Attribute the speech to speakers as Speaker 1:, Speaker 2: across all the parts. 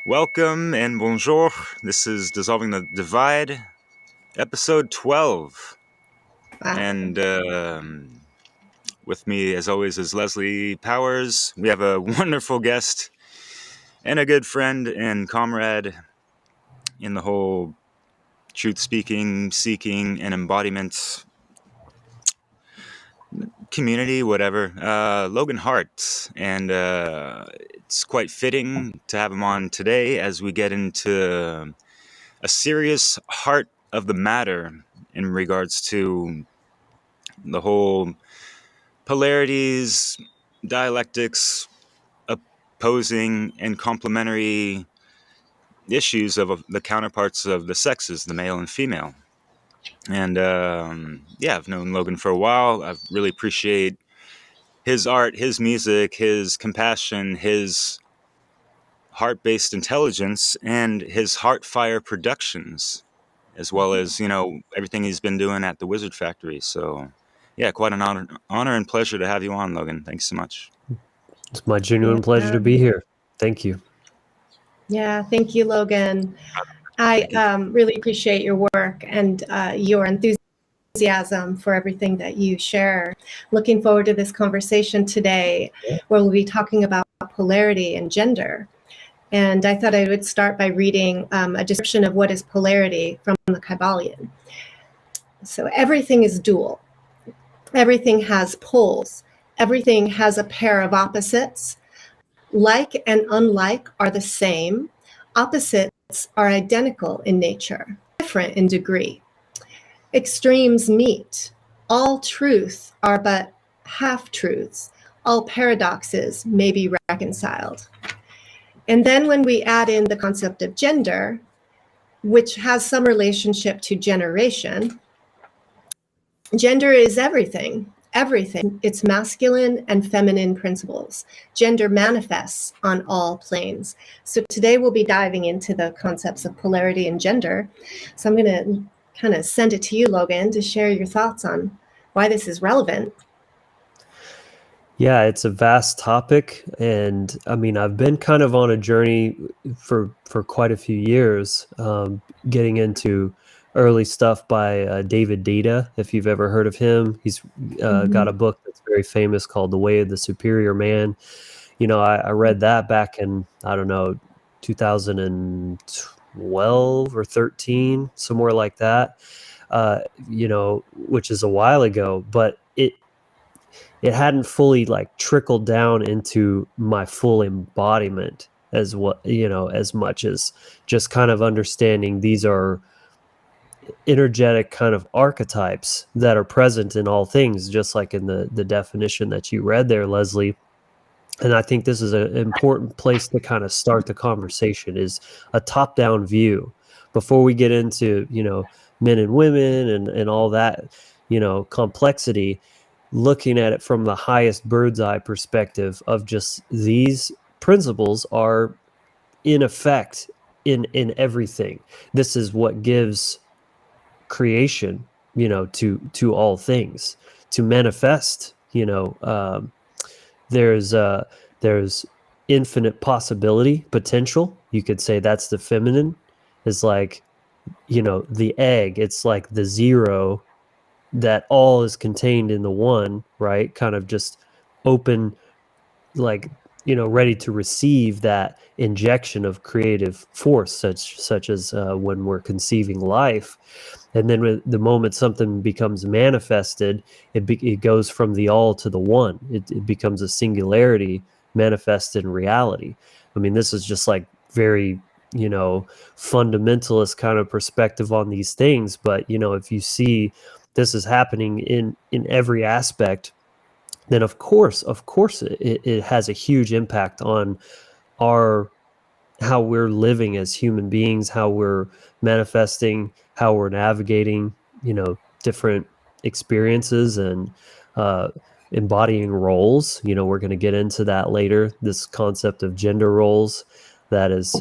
Speaker 1: Welcome and bonjour. This is Dissolving the Divide, episode 12.
Speaker 2: Wow.
Speaker 1: And with me, as always, is Leslie Powers. We have a wonderful guest and a good friend and comrade in the whole truth speaking, seeking, and embodiment community, whatever. Logan Hart. And it's quite fitting to have him on today as we get into a serious heart of the matter in regards to the whole polarities, dialectics, opposing and complementary issues of the counterparts of the sexes, the male and female. And I've known Logan for a while. I really appreciate his art, his music, his compassion, his heart-based intelligence, and his Heartfire Productions, as well as, everything he's been doing at the Wizard Factory. So, yeah, quite an honor and pleasure to have you on, Logan. Thanks so much.
Speaker 3: It's my genuine pleasure to be here. Thank you.
Speaker 2: Yeah, thank you, Logan. I really appreciate your work and your enthusiasm for everything that you share. Looking forward to this conversation today, where we'll be talking about polarity and gender. And I thought I would start by reading a description of what is polarity from the Kybalion. So everything is dual. Everything has poles. Everything has a pair of opposites. Like and unlike are the same. Opposites are identical in nature, different in degree. Extremes meet. All truth are but half-truths. All paradoxes may be reconciled. And then when we add in the concept of gender, which has some relationship to generation, gender is everything. Everything. It's masculine and feminine principles. Gender manifests on all planes. So today we'll be diving into the concepts of polarity and gender. So I'm going to kind of send it to you, Logan, to share your thoughts on why this is relevant.
Speaker 3: Yeah, it's a vast topic. And I mean, I've been kind of on a journey for quite a few years, getting into early stuff by David Deida, if you've ever heard of him. He's got a book that's very famous called The Way of the Superior Man. I read that back in, 2012 or 13, somewhere like that, which is a while ago, but it hadn't fully trickled down into my full embodiment as much as just kind of understanding these are energetic kind of archetypes that are present in all things, just like in the definition that you read there, Leslie. And I think this is an important place to kind of start the conversation, is a top-down view before we get into, men and women and all that, complexity. Looking at it from the highest bird's eye perspective of just these principles are in effect in everything. This is what gives creation, to all things, to manifest. There's infinite possibility, potential. You could say that's the feminine, is like, the egg. It's like the zero, that all is contained in the one, right? Kind of just open, ready to receive that injection of creative force, such as when we're conceiving life. And then with the moment something becomes manifested, it goes from the all to the one. It becomes a singularity manifested in reality. I mean, this is just very, fundamentalist kind of perspective on these things. But, if you see this is happening in every aspect, then of course it has a huge impact on how we're living as human beings, how we're manifesting, how we're navigating, different experiences and embodying roles. We're going to get into that later, this concept of gender roles that is,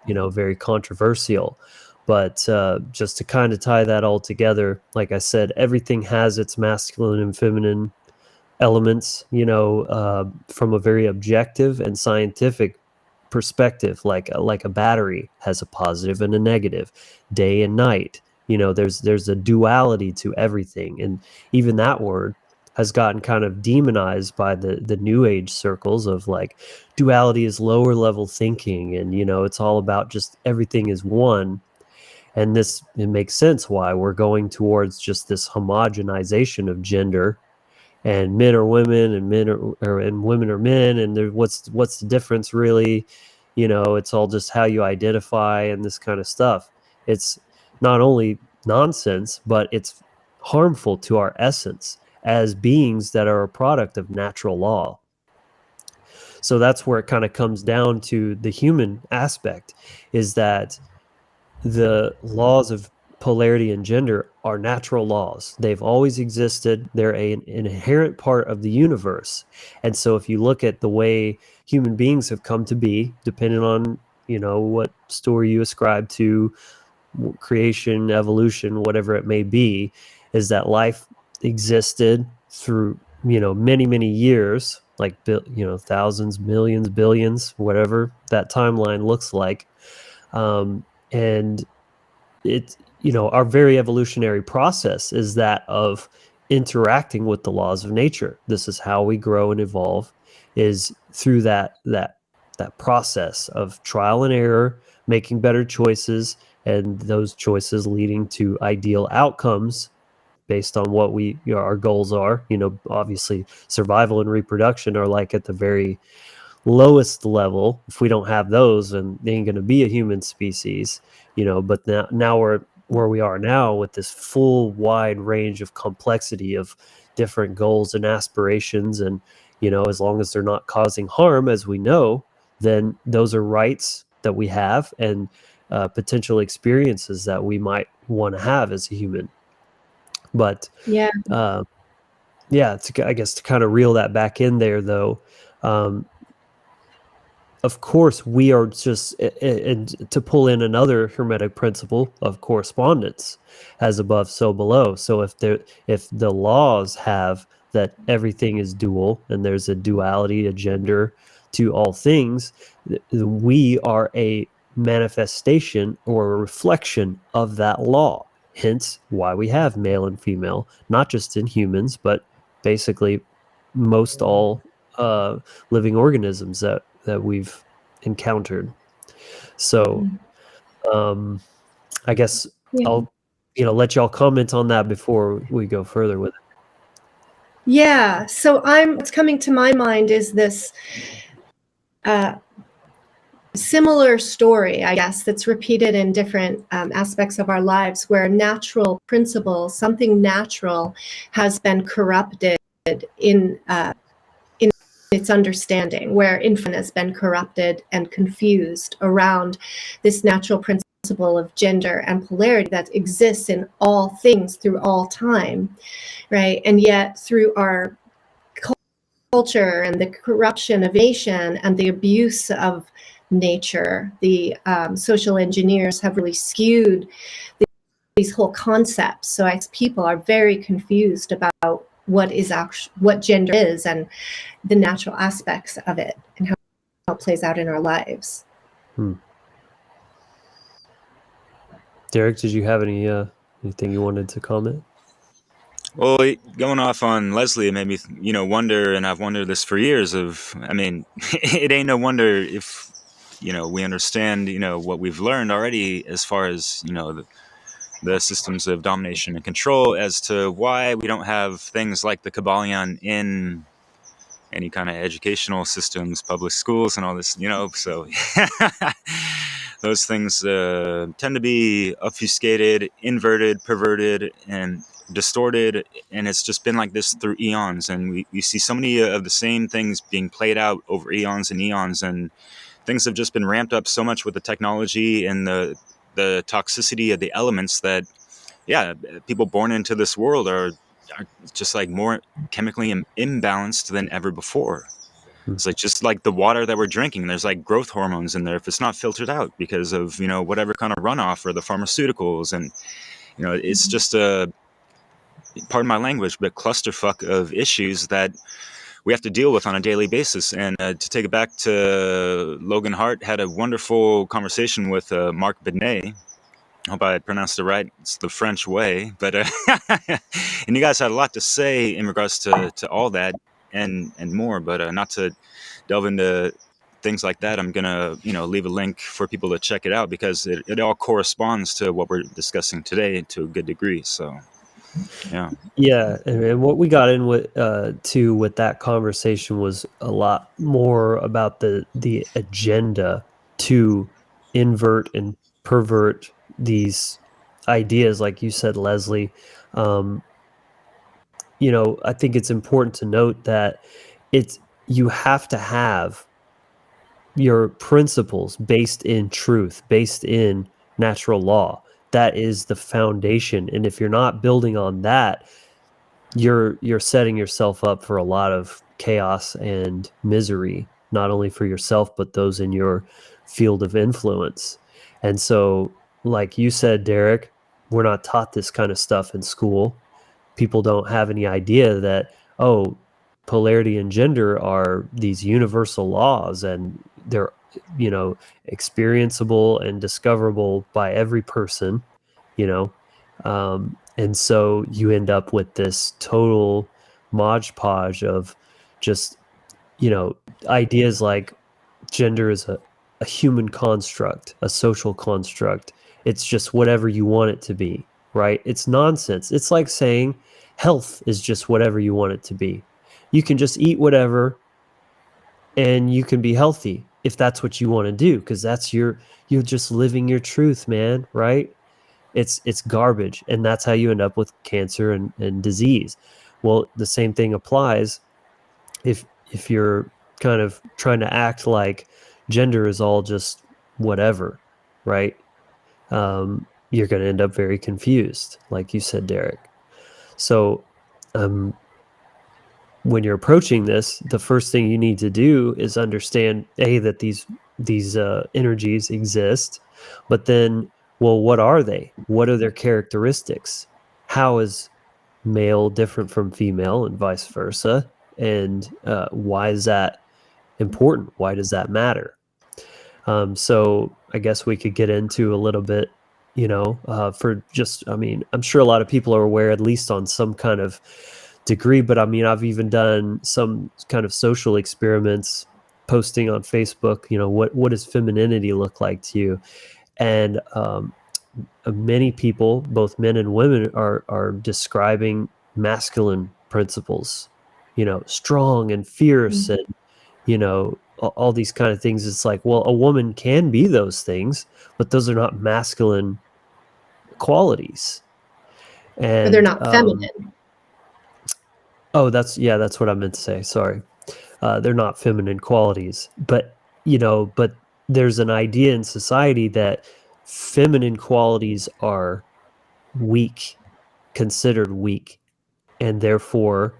Speaker 3: very controversial. But just to kind of tie that all together, like I said, everything has its masculine and feminine elements, from a very objective and scientific perspective, like a battery has a positive and a negative, day and night. There's a duality to everything, and even that word has gotten kind of demonized by the new age circles of like duality is lower level thinking, and it's all about just everything is one. And it makes sense why we're going towards just this homogenization of gender, and men are women and and women are men, and what's the difference really? It's all just how you identify and this kind of stuff. It's not only nonsense, but it's harmful to our essence as beings that are a product of natural law. So that's where it kind of comes down to the human aspect, is that the laws of polarity and gender are natural laws. They've always existed. They're an inherent part of the universe. And so if you look at the way human beings have come to be, depending on, what story you ascribe to, creation, evolution, whatever it may be, is that life existed through, many, many years, like, thousands, millions, billions, whatever that timeline looks like. And it's, our very evolutionary process is that of interacting with the laws of nature. This is how we grow and evolve, is through that process of trial and error, making better choices, and those choices leading to ideal outcomes based on what our goals are. Obviously survival and reproduction are like at the very lowest level. If we don't have those, then they ain't going to be a human species, but now we're where we are now with this full wide range of complexity of different goals and aspirations. And, as long as they're not causing harm, as we know, then those are rights that we have, and potential experiences that we might want to have as a human. But
Speaker 2: Yeah.
Speaker 3: I guess to kind of reel that back in there, though, of course, we are just, and to pull in another Hermetic principle of correspondence, as above, so below. So if the laws have that everything is dual, and there's a duality, a gender to all things, we are a manifestation or a reflection of that law. Hence why we have male and female, not just in humans, but basically most all living organisms that we've encountered. So I guess I'll let y'all comment on that before we go further with it.
Speaker 2: Yeah, so what's coming to my mind is this similar story, I guess, that's repeated in different aspects of our lives, where natural principles, something natural, has been corrupted in its understanding, where infinite has been corrupted and confused around this natural principle of gender and polarity that exists in all things through all time, right? And yet through our culture and the corruption of nation and the abuse of nature, the social engineers have really skewed these whole concepts. So people are very confused about what gender is and the natural aspects of it and how it plays out in our lives.
Speaker 3: Derek, did you have anything you wanted to comment?
Speaker 1: Well, going off on Leslie, it made me, wonder, and I've wondered this for years. It ain't no wonder if, we understand, what we've learned already as far as, the systems of domination and control, as to why we don't have things like the Kybalion in any kind of educational systems, public schools, and all this, so those things tend to be obfuscated, inverted, perverted, and distorted, and it's just been like this through eons. And we see so many of the same things being played out over eons and eons, and things have just been ramped up so much with the technology and the toxicity of the elements that, people born into this world are just like more chemically imbalanced than ever before. It's like just like the water that we're drinking, there's like growth hormones in there if it's not filtered out because of, whatever kind of runoff or the pharmaceuticals. And, it's just a, pardon my language, but clusterfuck of issues that we have to deal with on a daily basis. And to take it back to Logan Hart, had a wonderful conversation with Mark Binet. I hope I pronounced it right. It's the French way, but and you guys had a lot to say in regards to all that and more. But not to delve into things like that, I'm gonna leave a link for people to check it out, because it all corresponds to what we're discussing today to a good degree. So yeah.
Speaker 3: Yeah, and what we got in with with that conversation was a lot more about the agenda to invert and pervert these ideas, like you said, Leslie. I think it's important to note that you have to have your principles based in truth, based in natural law. That is the foundation, and if you're not building on that, you're setting yourself up for a lot of chaos and misery, not only for yourself but those in your field of influence. And so, like you said, Derek, we're not taught this kind of stuff in school. People don't have any idea that, oh, polarity and gender are these universal laws, and they're experienceable and discoverable by every person. And so you end up with this total modge podge of just, ideas like gender is a human construct, a social construct. It's just whatever you want it to be, right? It's nonsense. It's like saying health is just whatever you want it to be. You can just eat whatever and you can be healthy if that's what you want to do, because you're just living your truth, man, right? It's garbage, and that's how you end up with cancer and disease. Well, the same thing applies if you're kind of trying to act like gender is all just whatever, right? You're going to end up very confused, like you said, Derek. So when you're approaching this, the first thing you need to do is understand that these energies exist, but then, well, what are they? What are their characteristics? How is male different from female and vice versa? And why is that important? Why does that matter? So I guess we could get into a little bit, I'm sure a lot of people are aware, at least on some kind of degree, but I've even done some kind of social experiments, posting on Facebook, what does femininity look like to you? And many people, both men and women, are describing masculine principles, strong and fierce, and all these kind of things. It's like, well, a woman can be those things, but those are not masculine qualities, and
Speaker 2: But they're not feminine.
Speaker 3: Oh, that's what I meant to say. Sorry. They're not feminine qualities, but there's an idea in society that feminine qualities are weak, considered weak, and therefore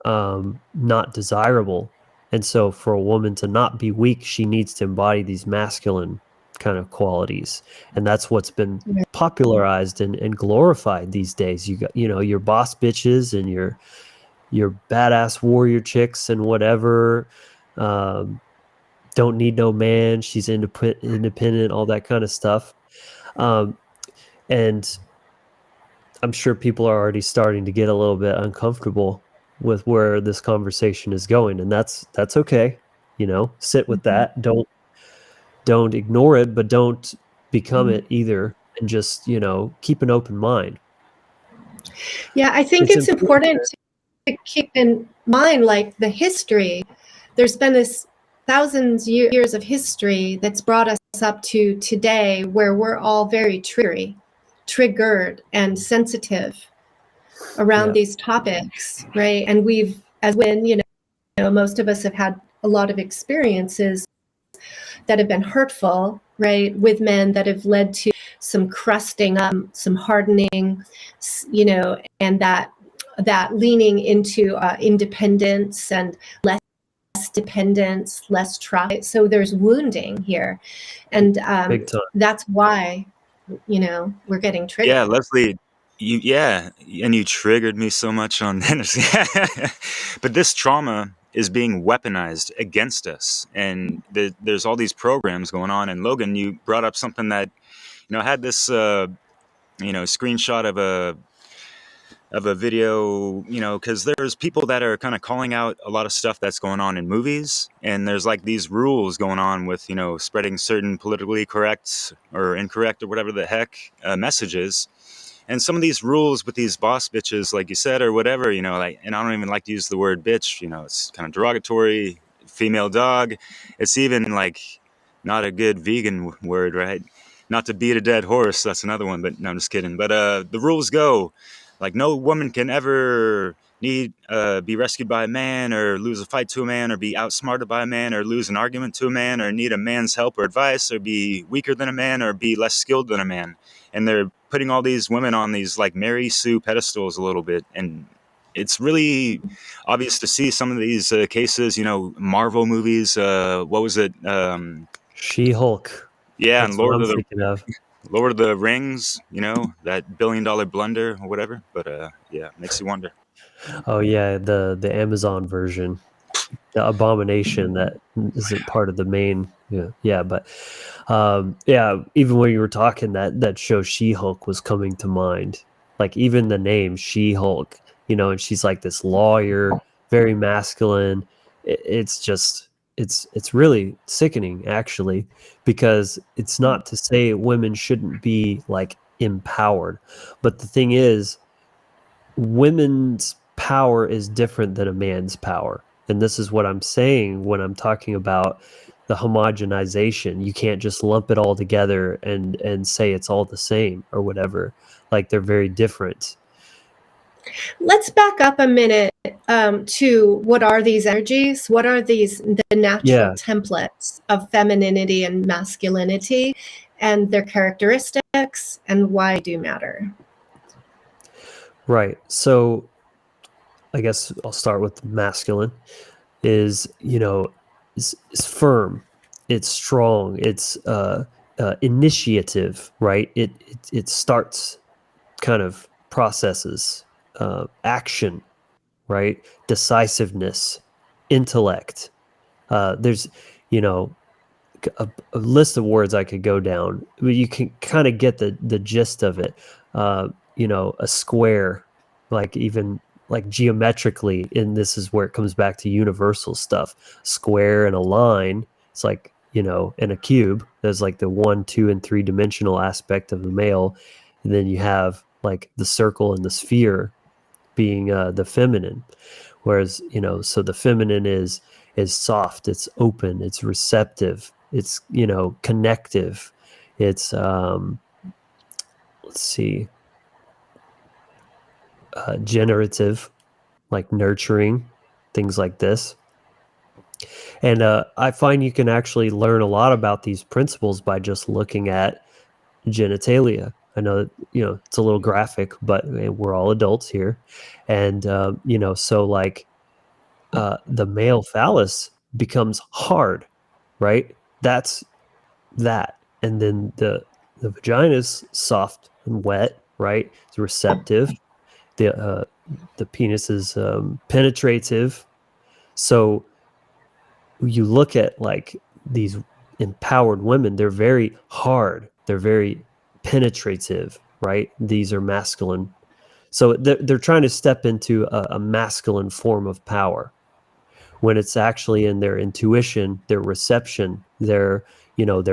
Speaker 3: not desirable. And so for a woman to not be weak, she needs to embody these masculine kind of qualities. And that's what's been popularized and glorified these days. You got, your boss bitches and your badass warrior chicks and whatever, don't need no man, she's independent, all that kind of stuff. And I'm sure people are already starting to get a little bit uncomfortable with where this conversation is going, and that's okay. Sit with that. Don't ignore it, but don't become it either, and just keep an open mind.
Speaker 2: Yeah, I think it's important to keep in mind, like, the history. There's been this thousands years of history that's brought us up to today, where we're all very triggered and sensitive around these topics, right? And we've, as when most of us have had a lot of experiences that have been hurtful, right, with men, that have led to some crusting up, some hardening, and that leaning into independence and less dependence, less trust. So there's wounding here, and that's why we're getting triggered.
Speaker 1: Yeah, Leslie, and you triggered me so much on this. But this trauma is being weaponized against us. And there's all these programs going on. And Logan, you brought up something that, had this, screenshot of a video, because there's people that are kind of calling out a lot of stuff that's going on in movies, and there's like these rules going on with, spreading certain politically correct or incorrect or whatever the heck messages. And some of these rules with these boss bitches, like you said, or whatever, like, and I don't even like to use the word bitch, it's kind of derogatory, female dog. It's even like not a good vegan word, right? Not to beat a dead horse, that's another one, but no, I'm just kidding. But the rules go, like, no woman can ever be rescued by a man, or lose a fight to a man, or be outsmarted by a man, or lose an argument to a man, or need a man's help or advice, or be weaker than a man, or be less skilled than a man. And they're putting all these women on these like Mary Sue pedestals a little bit. And it's really obvious to see some of these cases, Marvel movies. What was it?
Speaker 3: She-Hulk.
Speaker 1: Yeah,
Speaker 3: That's
Speaker 1: and
Speaker 3: what I'm thinking of.
Speaker 1: Lord of the Rings, that $1 billion blunder or whatever. But yeah, makes you wonder.
Speaker 3: Oh yeah, the Amazon version, the Abomination that isn't part of the main. Yeah, but yeah, even when you were talking, that show She-Hulk was coming to mind. Like even the name She-Hulk, and she's like this lawyer, very masculine. It's just it's really sickening actually, because it's not to say women shouldn't be like empowered, but the thing is, women's power is different than a man's power. And this is what I'm saying when I'm talking about the homogenization. You can't just lump it all together and say it's all the same or whatever. Like they're very different.
Speaker 2: Let's back up a minute to what are these energies? What are the natural templates of femininity and masculinity, and their characteristics, and why do matter?
Speaker 3: Right. So I guess I'll start with masculine. Is firm, it's strong, it's initiative, right? It starts kind of processes, action, right? Decisiveness, intellect. There's a list of words I could go down, but you can kind of get the gist of it. A square, like even like geometrically, and this is where it comes back to universal stuff. Square and a line, it's like, in a cube, there's like the 1, 2, and 3 dimensional aspect of the male. And then you have like the circle and the sphere being the feminine. Whereas, so the feminine is soft, it's open, it's receptive, it's, connective. It's, let's see, generative, like nurturing, things like this. And I find you can actually learn a lot about these principles by just looking at genitalia. I know that, it's a little graphic, but we're all adults here. And, so like the male phallus becomes hard, right? That's that. And then the vagina is soft and wet, right? It's receptive. The penis is penetrative. So you look at like these empowered women, they're very hard, they're very penetrative, right? These are masculine. So they're trying to step into a masculine form of power, when it's actually in their intuition, their reception, their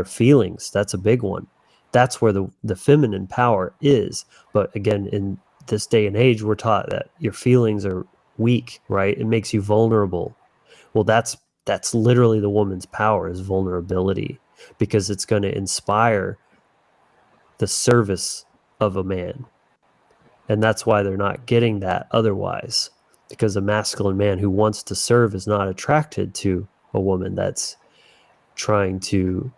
Speaker 3: feelings. That's a big one. That's where the feminine power is. But again, in this day and age, we're taught that your feelings are weak, right? It makes you vulnerable. Well, that's literally the woman's power, is vulnerability, because it's going to inspire the service of a man. And that's why they're not getting that otherwise, because a masculine man who wants to serve is not attracted to a woman that's trying to,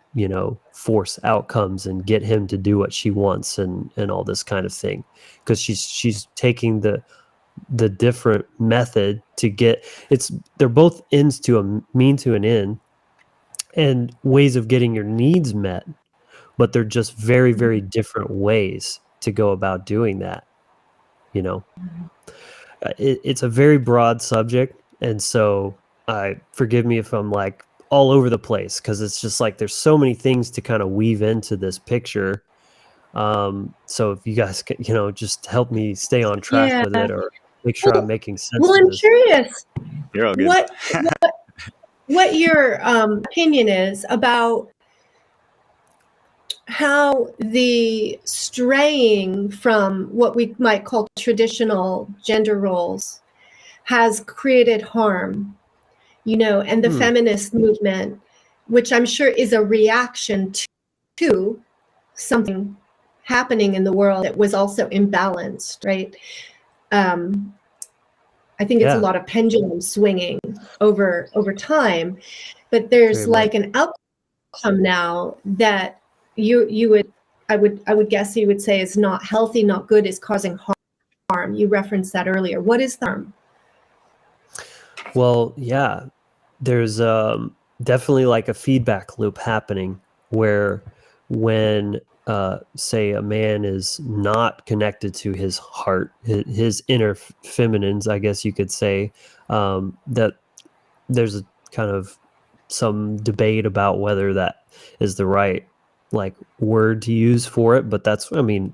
Speaker 3: force outcomes and get him to do what she wants and all this kind of thing, because she's taking the different method to get they're both ends to a mean to an end, and ways of getting your needs met, but they're just very, very different ways to go about doing that. It's a very broad subject, and so I forgive me if I'm like all over the place, because it's just like there's so many things to kind of weave into this picture. So if you guys can, just help me stay on track
Speaker 2: Yeah.
Speaker 3: with it, or make sure I'm making sense
Speaker 2: Well,
Speaker 3: of
Speaker 2: I'm
Speaker 3: this.
Speaker 2: curious
Speaker 1: You're all good.
Speaker 2: what your opinion is about how the straying from what we might call traditional gender roles has created harm, and the feminist movement, which I'm sure is a reaction to something happening in the world that was also imbalanced, right? I think it's a lot of pendulum swinging over time, but there's like an outcome now that you would I would guess you would say is not healthy, not good, is causing harm. You referenced that earlier. What is the harm?
Speaker 3: Well, yeah, there's definitely like a feedback loop happening where when say a man is not connected to his heart, his inner feminines, I guess you could say, that there's a kind of some debate about whether that is the right like word to use for it, but that's, I mean,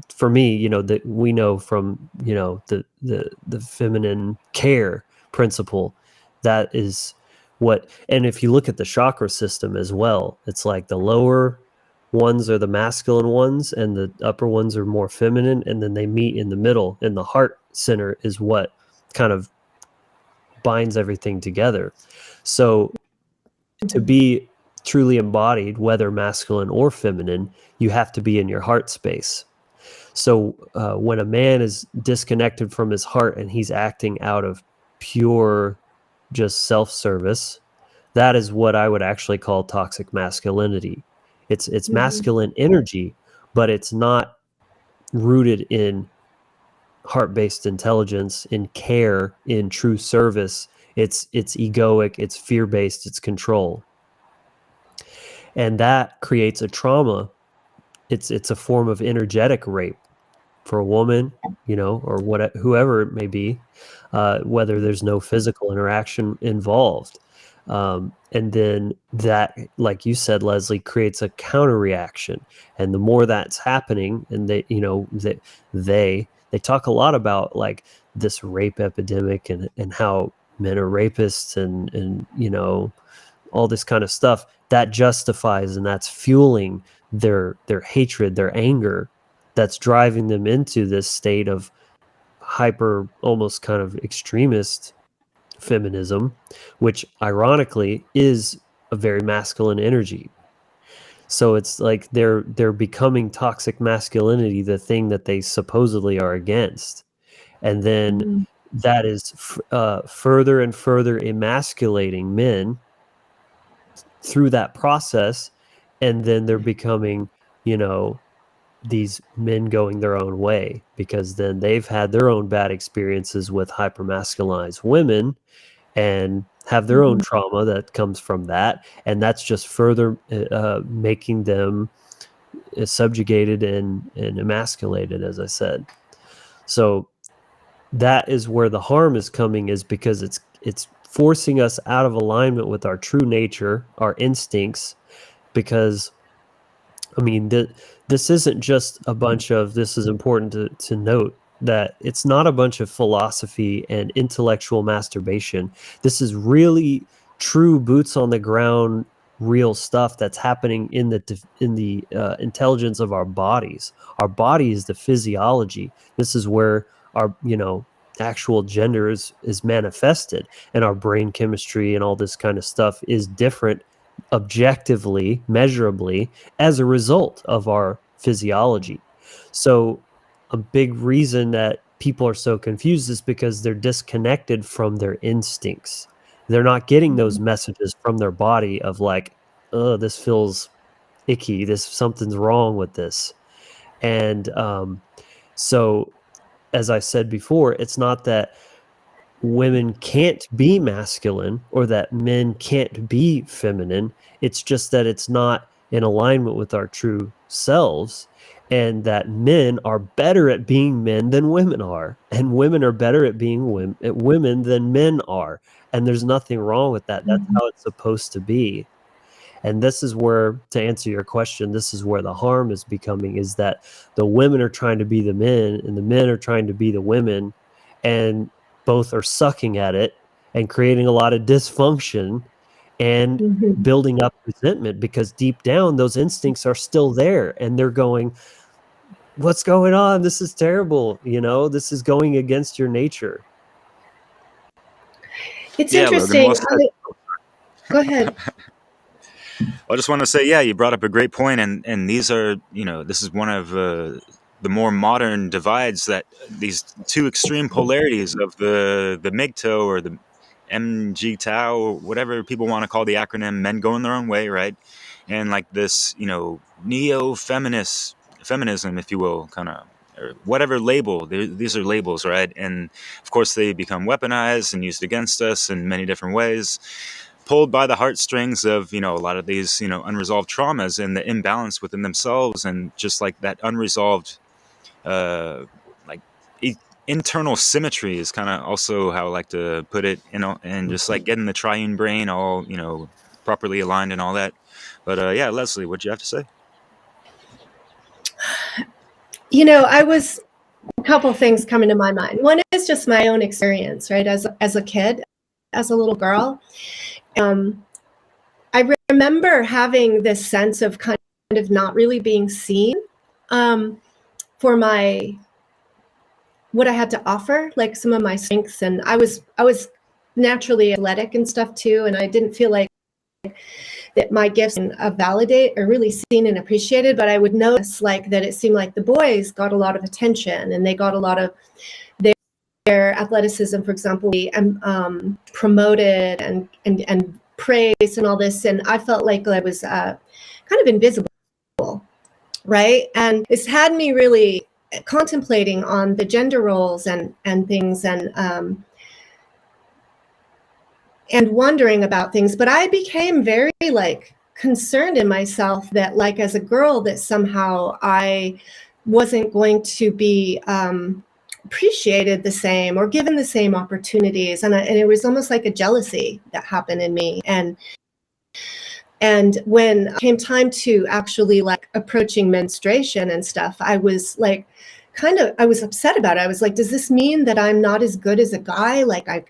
Speaker 3: for me, that we know from the feminine care principle, that is what. And if you look at the chakra system as well, it's like the lower ones are the masculine ones and the upper ones are more feminine, and then they meet in the middle, and the heart center is what kind of binds everything together. So to be truly embodied, whether masculine or feminine, you have to be in your heart space. So when a man is disconnected from his heart and he's acting out of pure just self-service, that is what I would actually call toxic masculinity. It's masculine energy, but it's not rooted in heart-based intelligence, in care, in true service. It's egoic, it's fear-based, it's control. And that creates a trauma. It's a form of energetic rape for a woman, or whoever it may be, whether there's no physical interaction involved. And then that, like you said, Leslie, creates a counter reaction. And the more that's happening, and they talk a lot about like this rape epidemic, and how men are rapists, and all this kind of stuff that justifies, and that's fueling their hatred, their anger, that's driving them into this state of hyper, almost kind of extremist feminism, which ironically is a very masculine energy. So it's like they're becoming toxic masculinity, the thing that they supposedly are against. And then that is further and further emasculating men through that process. And then they're becoming, these men going their own way, because then they've had their own bad experiences with hypermasculinized women and have their own trauma that comes from that. And that's just further making them subjugated and emasculated, as I said. So that is where the harm is coming, is because it's forcing us out of alignment with our true nature, our instincts, because I mean, this isn't just a bunch of, this is important to note, that it's not a bunch of philosophy and intellectual masturbation. This is really true boots on the ground, real stuff that's happening in the intelligence of our bodies. Our body is the physiology. This is where our, actual gender is manifested, and our brain chemistry and all this kind of stuff is different objectively, measurably, as a result of our physiology. So a big reason that people are so confused is because they're disconnected from their instincts. They're not getting those messages from their body of like, oh, this feels icky, something's wrong with this. And so as I said before, it's not that women can't be masculine or that men can't be feminine. It's just that it's not in alignment with our true selves. and that men are better at being men than women are, and women are better at being women than men are. And there's nothing wrong with that. That's how it's supposed to be. And this is where, to answer your question, this is where the harm is becoming, is that the women are trying to be the men and the men are trying to be the women, and both are sucking at it and creating a lot of dysfunction and building up resentment, because deep down those instincts are still there and they're going, what's going on? This is terrible. This is going against your nature.
Speaker 2: It's interesting.
Speaker 1: Logan,
Speaker 2: go ahead.
Speaker 1: I just want to say, you brought up a great point, and these are, this is one of the more modern divides, that these two extreme polarities of the MGTOW or the MGTOW, or whatever people want to call the acronym, men going their own way, right? And like this, neo-feminism, if you will, kind of, or whatever label. These are labels, right? And of course they become weaponized and used against us in many different ways, pulled by the heartstrings of, a lot of these, unresolved traumas and the imbalance within themselves, and just like that unresolved, internal symmetry is kind of also how I like to put it, and just like getting the triune brain all, properly aligned and all that. But Leslie, what'd you have to say?
Speaker 2: A couple things coming to my mind. One is just my own experience, right? As a kid, as a little girl, I remember having this sense of kind of not really being seen for what I had to offer, like some of my strengths. And I was naturally athletic and stuff too, and I didn't feel like that my gifts validate or really seen and appreciated. But I would notice like that it seemed like the boys got a lot of attention, and they got a lot of their athleticism, for example, promoted and praised and all this. And I felt like I was kind of invisible, right? And it's had me really contemplating on the gender roles and things, and wondering about things. But I became very concerned in myself that as a girl that somehow I wasn't going to be appreciated the same or given the same opportunities, and it was almost like a jealousy that happened in me. And when it came time to actually approaching menstruation and stuff, I was I was upset about it. I was like, does this mean that I'm not as good as a guy?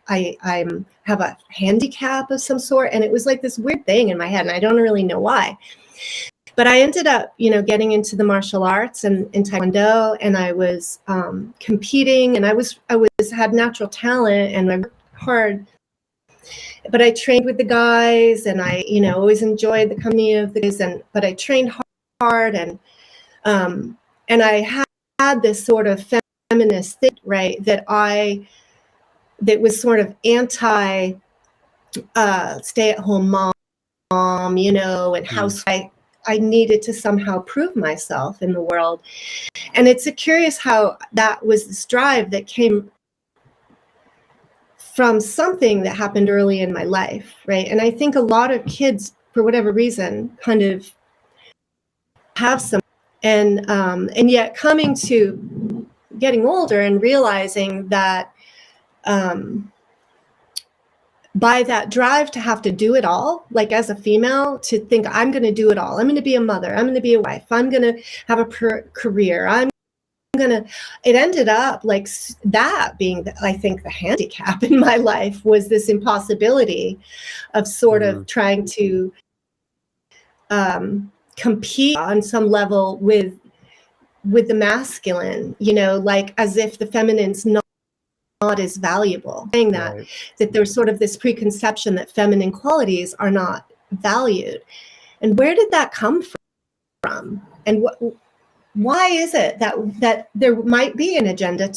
Speaker 2: I have a handicap of some sort? And it was like this weird thing in my head, and I don't really know why. But I ended up, getting into the martial arts and in Taekwondo, and I was competing, and I had natural talent, and I worked hard. But I trained with the guys, and I, always enjoyed the company of the guys, but I trained hard, and I had this sort of feminist thing, right, that was sort of anti stay-at-home mom, and housewife. I needed to somehow prove myself in the world. And it's curious how that was this drive that came from something that happened early in my life, right? And I think a lot of kids, for whatever reason, kind of have some, and yet coming to getting older and realizing that by that drive to have to do it all, as a female, to think I'm going to do it all. I'm going to be a mother. I'm going to be a wife. I'm going to have a career. It ended up that being, I think, the handicap in my life was this impossibility of sort of trying to compete on some level with the masculine, as if the feminine's not as valuable, saying that
Speaker 3: Right.
Speaker 2: that there's sort of this preconception that feminine qualities are not valued. And where did that come from? And why is it that there might be an agenda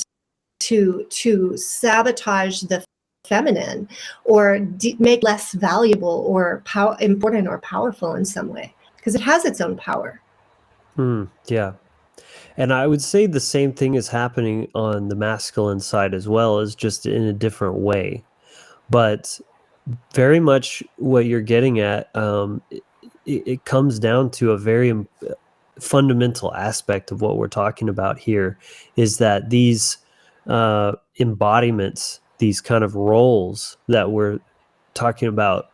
Speaker 2: to sabotage the feminine, or make less valuable or important or powerful in some way? Because it has its own power.
Speaker 3: Yeah. And I would say the same thing is happening on the masculine side as well, as just in a different way. But very much what you're getting at, it comes down to a very fundamental aspect of what we're talking about here is that these embodiments, these kind of roles that we're talking about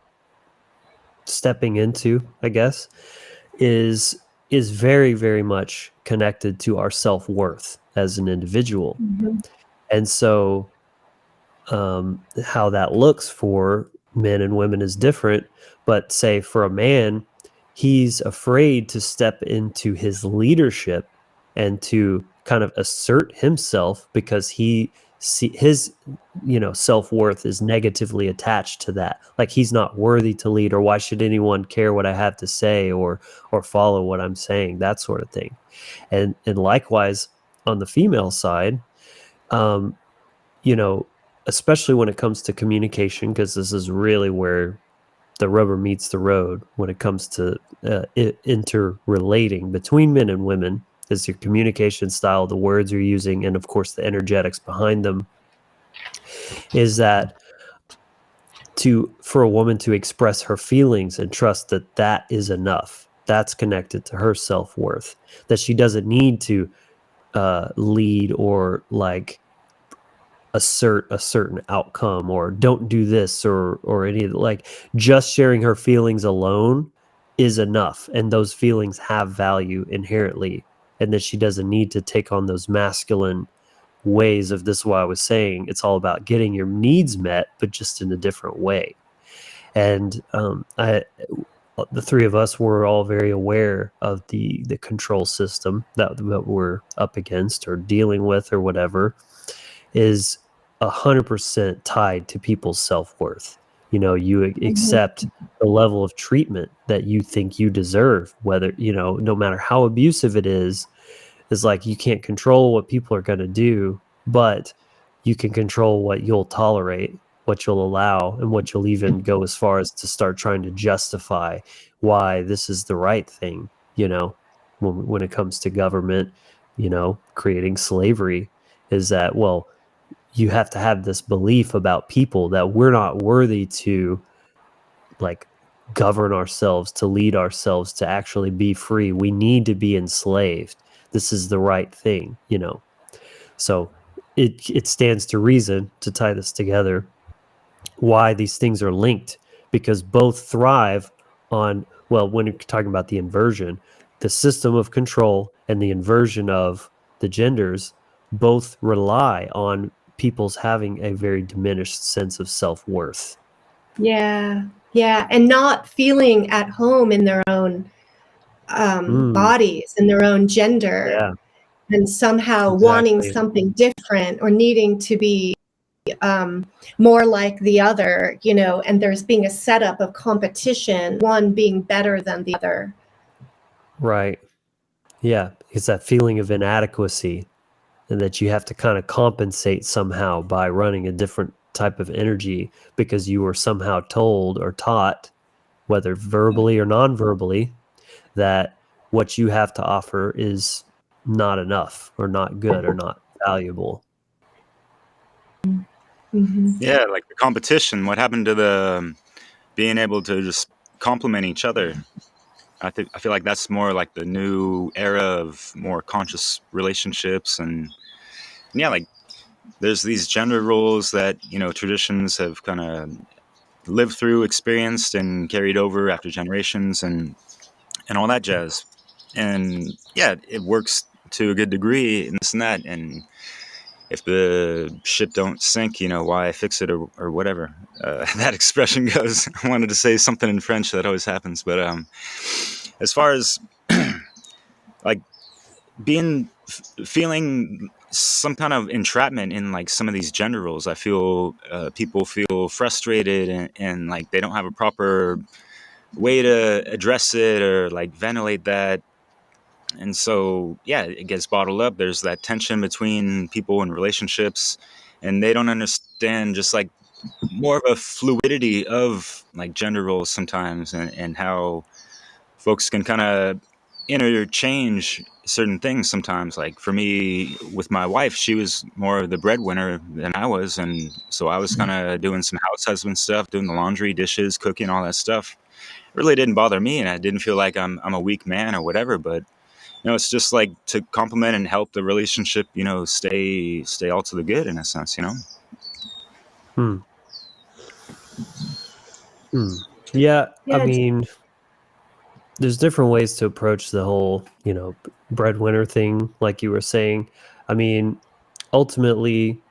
Speaker 3: stepping into, I guess, is very, very much connected to our self-worth as an individual.
Speaker 2: Mm-hmm.
Speaker 3: And so how that looks for men and women is different. But say for a man, he's afraid to step into his leadership and to kind of assert himself because his self-worth is negatively attached to that. Like he's not worthy to lead, or why should anyone care what I have to say or follow what I'm saying, that sort of thing. And likewise on the female side, especially when it comes to communication, because this is really where the rubber meets the road when it comes to interrelating between men and women, is your communication style, the words you're using, and of course the energetics behind them. Is that for a woman to express her feelings and trust that that is enough, that's connected to her self-worth, that she doesn't need to lead or like assert a certain outcome or don't do this or any, like just sharing her feelings alone is enough, and those feelings have value inherently, and that she doesn't need to take on those masculine ways of, this is why I was saying it's all about getting your needs met, but just in a different way. And the three of us were all very aware of the control system that we're up against or dealing with or whatever is 100% tied to people's self-worth. You accept the level of treatment that you think you deserve, whether, no matter how abusive it is like you can't control what people are going to do, but you can control what you'll tolerate, what you'll allow, and what you'll even go as far as to start trying to justify why this is the right thing, when it comes to government, creating slavery, is that, well, you have to have this belief about people that we're not worthy to like govern ourselves, to lead ourselves, to actually be free. We need to be enslaved. This is the right thing, So it stands to reason, to tie this together, why these things are linked, because both thrive on, well, when you're talking about the inversion, the system of control and the inversion of the genders both rely on people's having a very diminished sense of self-worth.
Speaker 2: Yeah. And not feeling at home in their own bodies, in their own gender.
Speaker 3: Yeah.
Speaker 2: And somehow wanting something different or needing to be more like the other, and there's being a setup of competition, one being better than the other.
Speaker 3: Right. Yeah. It's that feeling of inadequacy, and that you have to kind of compensate somehow by running a different type of energy because you were somehow told or taught, whether verbally or non-verbally, that what you have to offer is not enough or not good or not valuable.
Speaker 2: Mm-hmm.
Speaker 1: Yeah, like the competition. What happened to the being able to just complement each other? I feel like that's more like the new era of more conscious relationships, and yeah, like there's these gender roles that traditions have kind of lived through, experienced, and carried over after generations, and all that jazz. And yeah, it works to a good degree, and this and that. And if the ship don't sink, why fix it or whatever that expression goes. I wanted to say something in French that always happens, but as far as like feeling some kind of entrapment in like some of these gender roles, I feel people feel frustrated and like they don't have a proper way to address it or like ventilate that. And so, yeah, it gets bottled up. There's that tension between people and relationships, and they don't understand just like more of a fluidity of like gender roles sometimes, and how folks can kind of interchange certain things sometimes. Like for me, with my wife, she was more of the breadwinner than I was. And so I was kind of doing some house husband stuff, doing the laundry, dishes, cooking, all that stuff. It really didn't bother me, and I didn't feel like I'm a weak man or whatever, but it's just like to complement and help the relationship, stay all to the good in a sense.
Speaker 3: Hmm. Hmm. Yeah, I
Speaker 2: Yeah,
Speaker 3: mean, there's different ways to approach the whole, breadwinner thing, like you were saying. I mean, ultimately,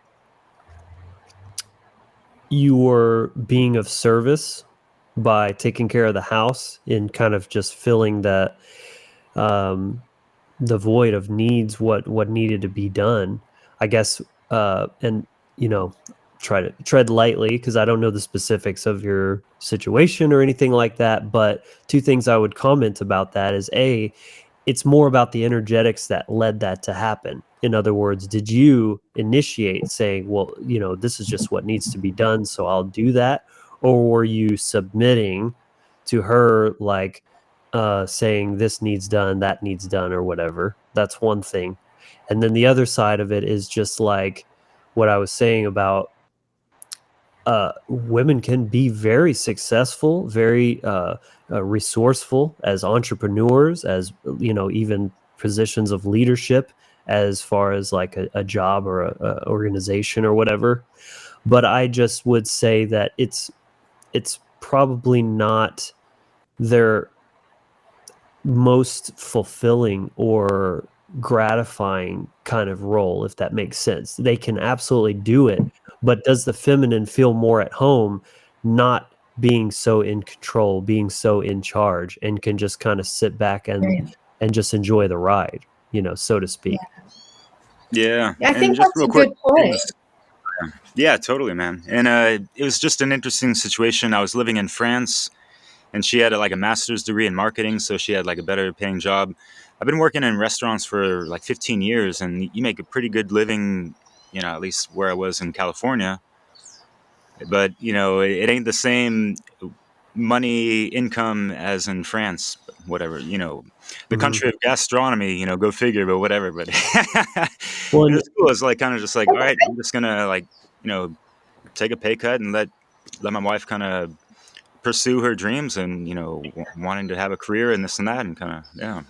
Speaker 3: you were being of service by taking care of the house and kind of just filling that um, the void of needs, what needed to be done, I guess. And you know, try to tread lightly because I don't know the specifics of your situation or anything like that. But two things I would comment about that is A, it's more about the energetics that led that to happen. In other words, did you initiate saying, well, this is just what needs to be done, so I'll do that? Or were you submitting to her, like, saying this needs done, that needs done, or whatever? That's one thing. And then the other side of it is just like what I was saying about women can be very successful, very resourceful as entrepreneurs, as even positions of leadership, as far as like a job or a organization or whatever. But I just would say that it's probably not their most fulfilling or gratifying kind of role, if that makes sense. They can absolutely do it, but does the feminine feel more at home not being so in control, being so in charge, and can just kind of sit back
Speaker 2: right.
Speaker 3: and just enjoy the ride, so to speak?
Speaker 1: Yeah,
Speaker 2: Yeah, I
Speaker 1: and
Speaker 2: think
Speaker 1: just
Speaker 2: that's
Speaker 1: real
Speaker 2: a
Speaker 1: quick,
Speaker 2: good
Speaker 1: it
Speaker 2: point.
Speaker 1: was yeah, totally, man. And it was just an interesting situation. I was living in France, and she had like a master's degree in marketing, so she had like a better paying job. I've been working in restaurants for like 15 years, and you make a pretty good living, at least where I was in California. But it ain't the same money income as in France. Whatever, the
Speaker 3: Hmm.
Speaker 1: country of gastronomy. Go figure. But whatever. But
Speaker 3: Well,
Speaker 1: it was cool. It's like kind of just like, all right, I'm just gonna like take a pay cut and let my wife kind of pursue her dreams and wanting to have a career and this and that and kind of yeah.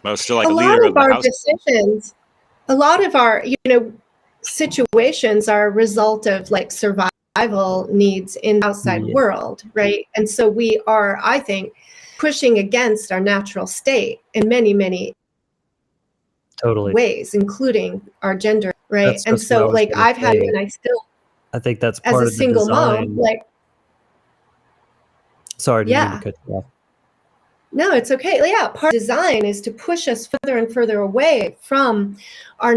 Speaker 1: But I was still like
Speaker 2: A
Speaker 1: a
Speaker 2: lot
Speaker 1: leader
Speaker 2: of
Speaker 1: of the
Speaker 2: our
Speaker 1: house.
Speaker 2: decisions, a lot of our, situations are a result of like survival needs in the outside
Speaker 3: yeah,
Speaker 2: world, right? And so we are, I think, pushing against our natural state in many, many
Speaker 3: totally.
Speaker 2: ways, including our gender, right?
Speaker 3: That's
Speaker 2: And
Speaker 3: just what I
Speaker 2: so,
Speaker 3: was
Speaker 2: like,
Speaker 3: going to
Speaker 2: I've had,
Speaker 3: say.
Speaker 2: and I still,
Speaker 3: I think that's
Speaker 2: as
Speaker 3: part
Speaker 2: a
Speaker 3: of the
Speaker 2: single mom,
Speaker 3: design.
Speaker 2: like,
Speaker 3: Sorry, didn't mean to
Speaker 2: yeah,
Speaker 3: cut you off.
Speaker 2: no, it's okay. Yeah, part of design is to push us further and further away from our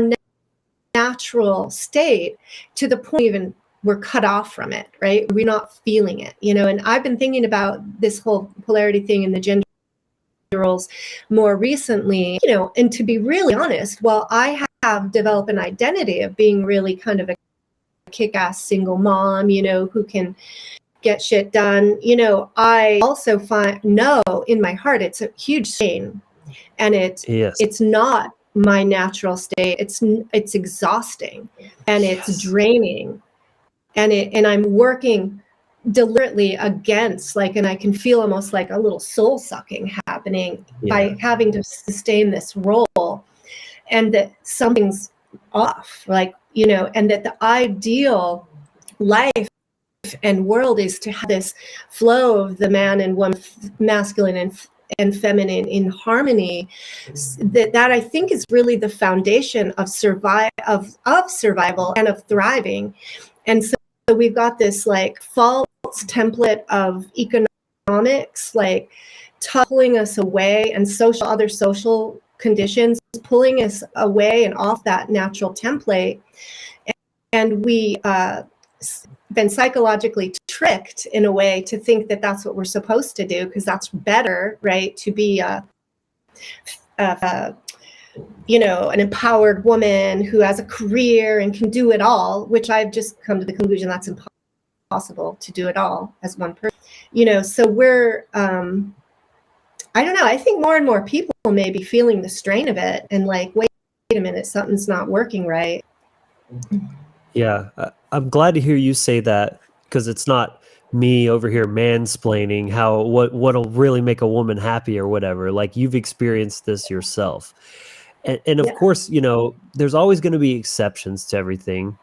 Speaker 2: natural state to the point even we're cut off from it, right? We're not feeling it, and I've been thinking about this whole polarity thing in the gender roles more recently, and to be really honest, while I have developed an identity of being really kind of a kick-ass single mom, who can get shit done, I also know in my heart it's a huge shame, and
Speaker 3: Yes.
Speaker 2: it's not my natural state. It's exhausting, and it's
Speaker 3: Yes.
Speaker 2: draining, and I'm working deliberately against, like, and I can feel almost like a little soul sucking happening
Speaker 3: Yeah.
Speaker 2: by having to sustain this role, and that something's off, like, and that the ideal life and world is to have this flow of the man and woman, masculine and feminine in harmony. That I think is really the foundation of survival and of thriving. And so we've got this like false template of economics, like pulling us away, and other social conditions pulling us away and off that natural template. And we been psychologically tricked in a way to think that that's what we're supposed to do, because that's better, right? To be a an empowered woman who has a career and can do it all, which I've just come to the conclusion that's impossible to do it all as one person. So we're I don't know. I think more and more people may be feeling the strain of it and like, wait a minute, something's not working right.
Speaker 3: Yeah, I'm glad to hear you say that because it's not me over here mansplaining what'll really make a woman happy or whatever. Like, you've experienced this yourself. And of
Speaker 2: Yeah.
Speaker 3: course, there's always going to be exceptions to everything.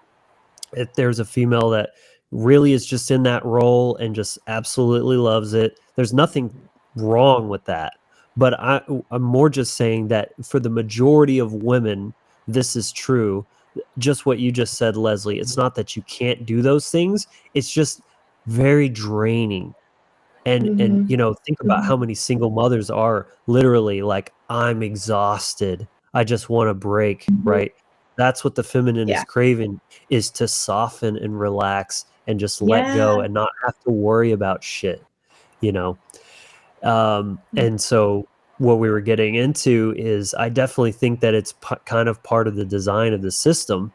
Speaker 3: If there's a female that really is just in that role and just absolutely loves it, there's nothing wrong with that. But I'm more just saying that for the majority of women, this is true. Just what you just said, Leslie. It's not that you can't do those things. It's just very draining. And think about how many single mothers are literally like, I'm exhausted, I just want a break, right? That's what the feminine
Speaker 2: Yeah.
Speaker 3: is craving, is to soften and relax and just let
Speaker 2: Yeah.
Speaker 3: go and not have to worry about shit. And so what we were getting into is, I definitely think that it's kind of part of the design of the system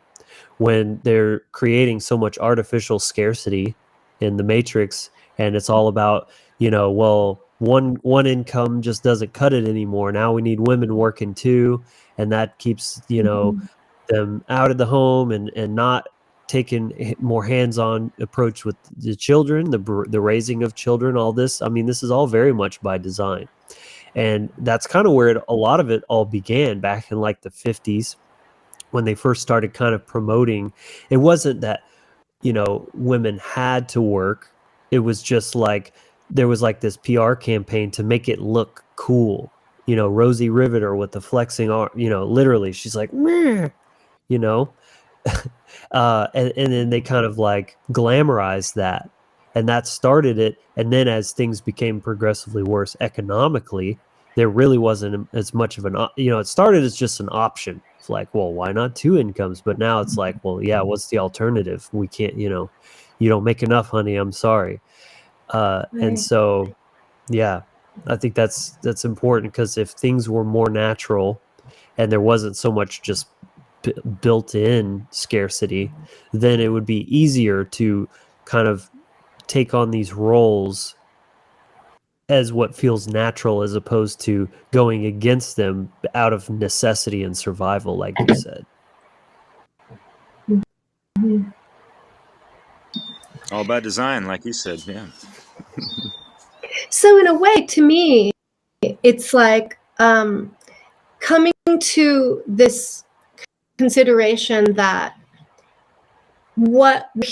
Speaker 3: when they're creating so much artificial scarcity in the Matrix, and it's all about, well, one income just doesn't cut it anymore. Now we need women working too, and that keeps them out of the home and not taking more hands-on approach with the children, the raising of children. All this, I mean, this is all very much by design, and that's kind of where a lot of it all began back in like the 50s, when they first started kind of promoting. It wasn't that women had to work. It was just like there was like this PR campaign to make it look cool. Rosie Riveter with the flexing arm, literally she's like, meh, you know and then they kind of like glamorized that, and that started it. And then as things became progressively worse economically, there really wasn't as much of it started as just an option. It's like, well, why not two incomes? But now it's like, well, yeah, what's the alternative? We can't, you don't make enough, honey, I'm sorry. And so, yeah, I think that's important, because if things were more natural and there wasn't so much just built-in scarcity, then it would be easier to kind of take on these roles as what feels natural, as opposed to going against them out of necessity and survival, like you said.
Speaker 1: All by design, like you said. Yeah.
Speaker 2: So in a way, to me, it's like coming to this consideration that what we're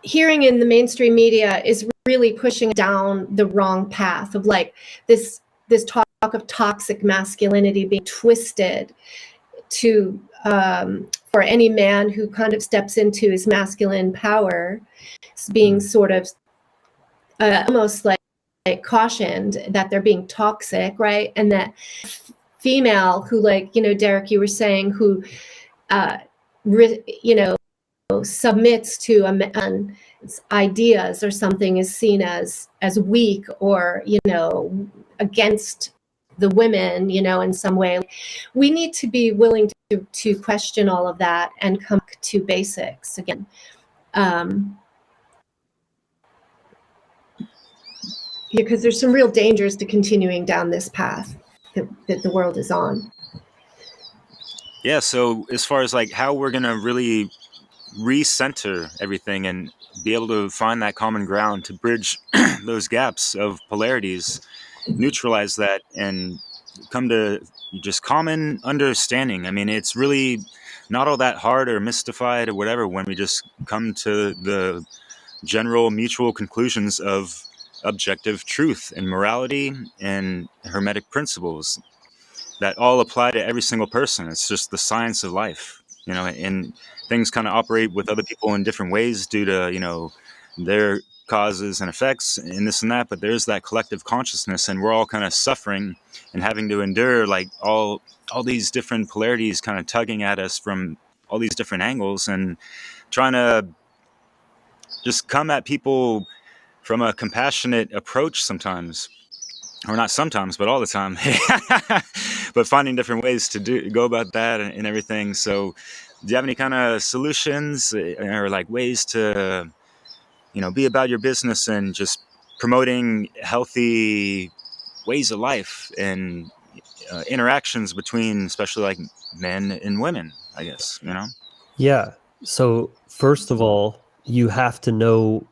Speaker 2: hearing in the mainstream media is really pushing down the wrong path of like this talk of toxic masculinity being twisted to for any man who kind of steps into his masculine power, being sort of almost like cautioned that they're being toxic, right? And that female who, like, Derek, you were saying, who submits to a man's ideas or something, is seen as weak or against the women, in some way. We need to be willing to question all of that and come to basics again. Because there's some real dangers to continuing down this path that the world is on.
Speaker 1: Yeah, so as far as like how we're going to really recenter everything and be able to find that common ground to bridge those gaps of polarities, neutralize that, and come to just common understanding. I mean, it's really not all that hard or mystified or whatever when we just come to the general mutual conclusions of objective truth and morality and hermetic principles that all apply to every single person. It's just the science of life, and things kind of operate with other people in different ways due to, their causes and effects and this and that. But there's that collective consciousness, and we're all kind of suffering and having to endure like all these different polarities kind of tugging at us from all these different angles, and trying to just come at people from a compassionate approach sometimes, or not sometimes, but all the time. But finding different ways to go about that and everything. So do you have any kind of solutions or like ways to, be about your business and just promoting healthy ways of life and interactions between, especially like men and women, I guess,
Speaker 3: Yeah. So first of all, you have to know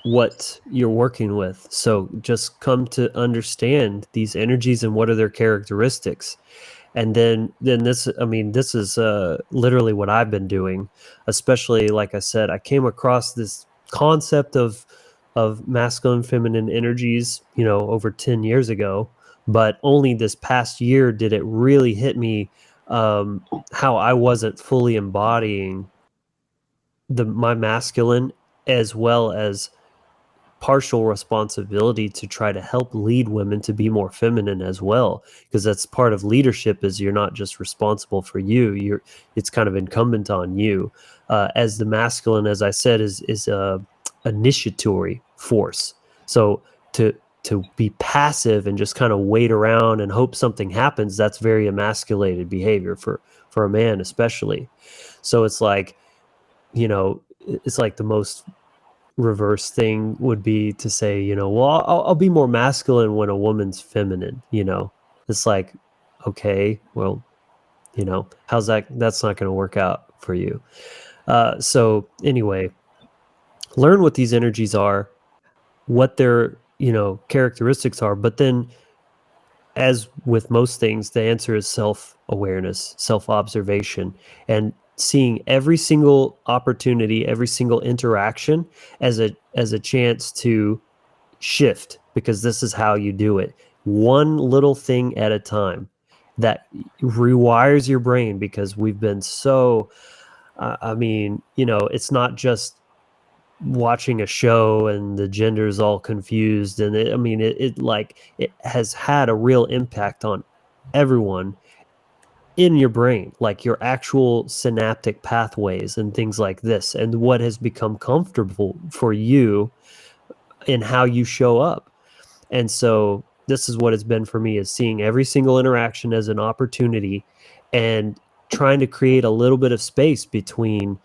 Speaker 3: what you're working with. So just come to understand these energies and what are their characteristics. And then this, I mean, this is literally what I've been doing, especially, like I said, I came across this concept of masculine, feminine energies, you know, over 10 years ago, but only this past year did it really hit me, how I wasn't fully embodying my masculine, as well as partial responsibility to try to help lead women to be more feminine as well, because that's part of leadership. Is you're not just responsible for you, it's kind of incumbent on you, as the masculine, as I said, is a initiatory force. So to be passive and just kind of wait around and hope something happens, that's very emasculated behavior for a man especially. So it's like, you know, it's like the most reverse thing would be to say, you know, well, I'll be more masculine when a woman's feminine, you know. It's like, okay, well, you know, how's that? That's not going to work out for you. So anyway, learn what these energies are, what their, you know, characteristics are, but then, as with most things, the answer is self-awareness, self-observation, and seeing every single opportunity, every single interaction as a chance to shift, because this is how you do it. One little thing at a time that rewires your brain, because we've been so, I mean, you know, it's not just watching a show and the gender's all confused, and it has had a real impact on everyone in your brain, like your actual synaptic pathways and things like this, and what has become comfortable for you in how you show up. And so this is what it's been for me, is seeing every single interaction as an opportunity and trying to create a little bit of space between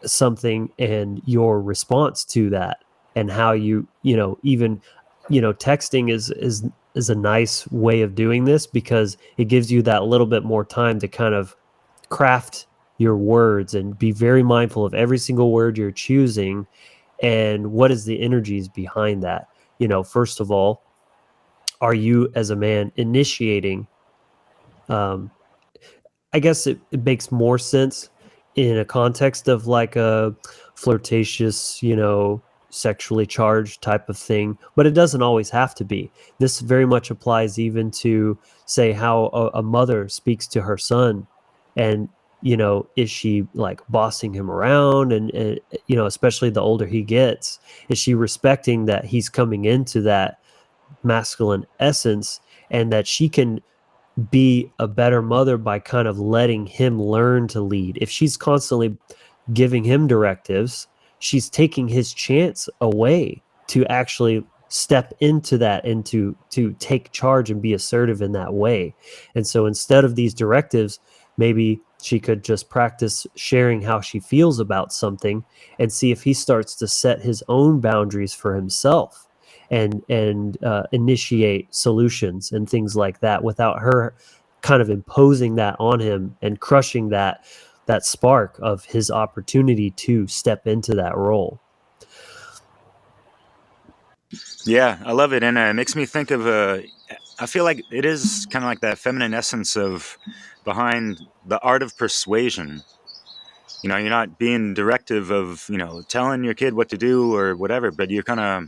Speaker 3: something and your response to that, and how you know, even, you know, texting is a nice way of doing this, because it gives you that little bit more time to kind of craft your words and be very mindful of every single word you're choosing and what is the energies behind that. You know, first of all, are you as a man initiating? I guess it makes more sense in a context of like a flirtatious, you know, sexually charged type of thing, but it doesn't always have to be. This very much applies even to, say, how a mother speaks to her son, and, you know, is she like bossing him around, and you know, especially the older he gets, is she respecting that he's coming into that masculine essence, and that she can be a better mother by kind of letting him learn to lead. If she's constantly giving him directives, she's taking his chance away to actually step into that and to take charge and be assertive in that way. And so instead of these directives, maybe she could just practice sharing how she feels about something, and see if he starts to set his own boundaries for himself, and initiate solutions and things like that, without her kind of imposing that on him and crushing that spark of his opportunity to step into that role.
Speaker 1: Yeah, I love it, and it makes me think of I feel like it is kind of like that feminine essence of behind the art of persuasion. You know, you're not being directive of, you know, telling your kid what to do or whatever, but you're kind of,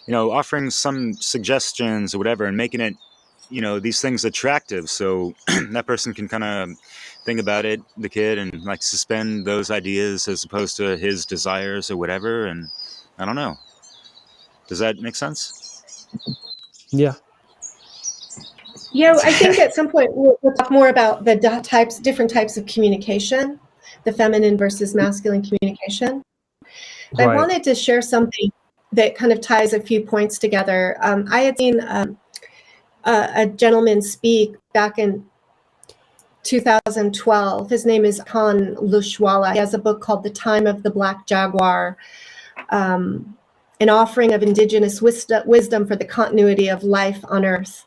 Speaker 1: you know, offering some suggestions or whatever, and making it, you know, these things attractive, so that person can kind of think about it, the kid, and like suspend those ideas as opposed to his desires or whatever. And I don't know. Does that make sense?
Speaker 3: Yeah.
Speaker 2: You know, I think at some point we'll talk more about the different types of communication, the feminine versus masculine communication. But
Speaker 3: Right.
Speaker 2: I wanted to share something that kind of ties a few points together. I had seen a gentleman speak back in 2012. His name is Khan Lushwala. He has a book called The Time of the Black Jaguar, an offering of indigenous wisdom for the continuity of life on Earth.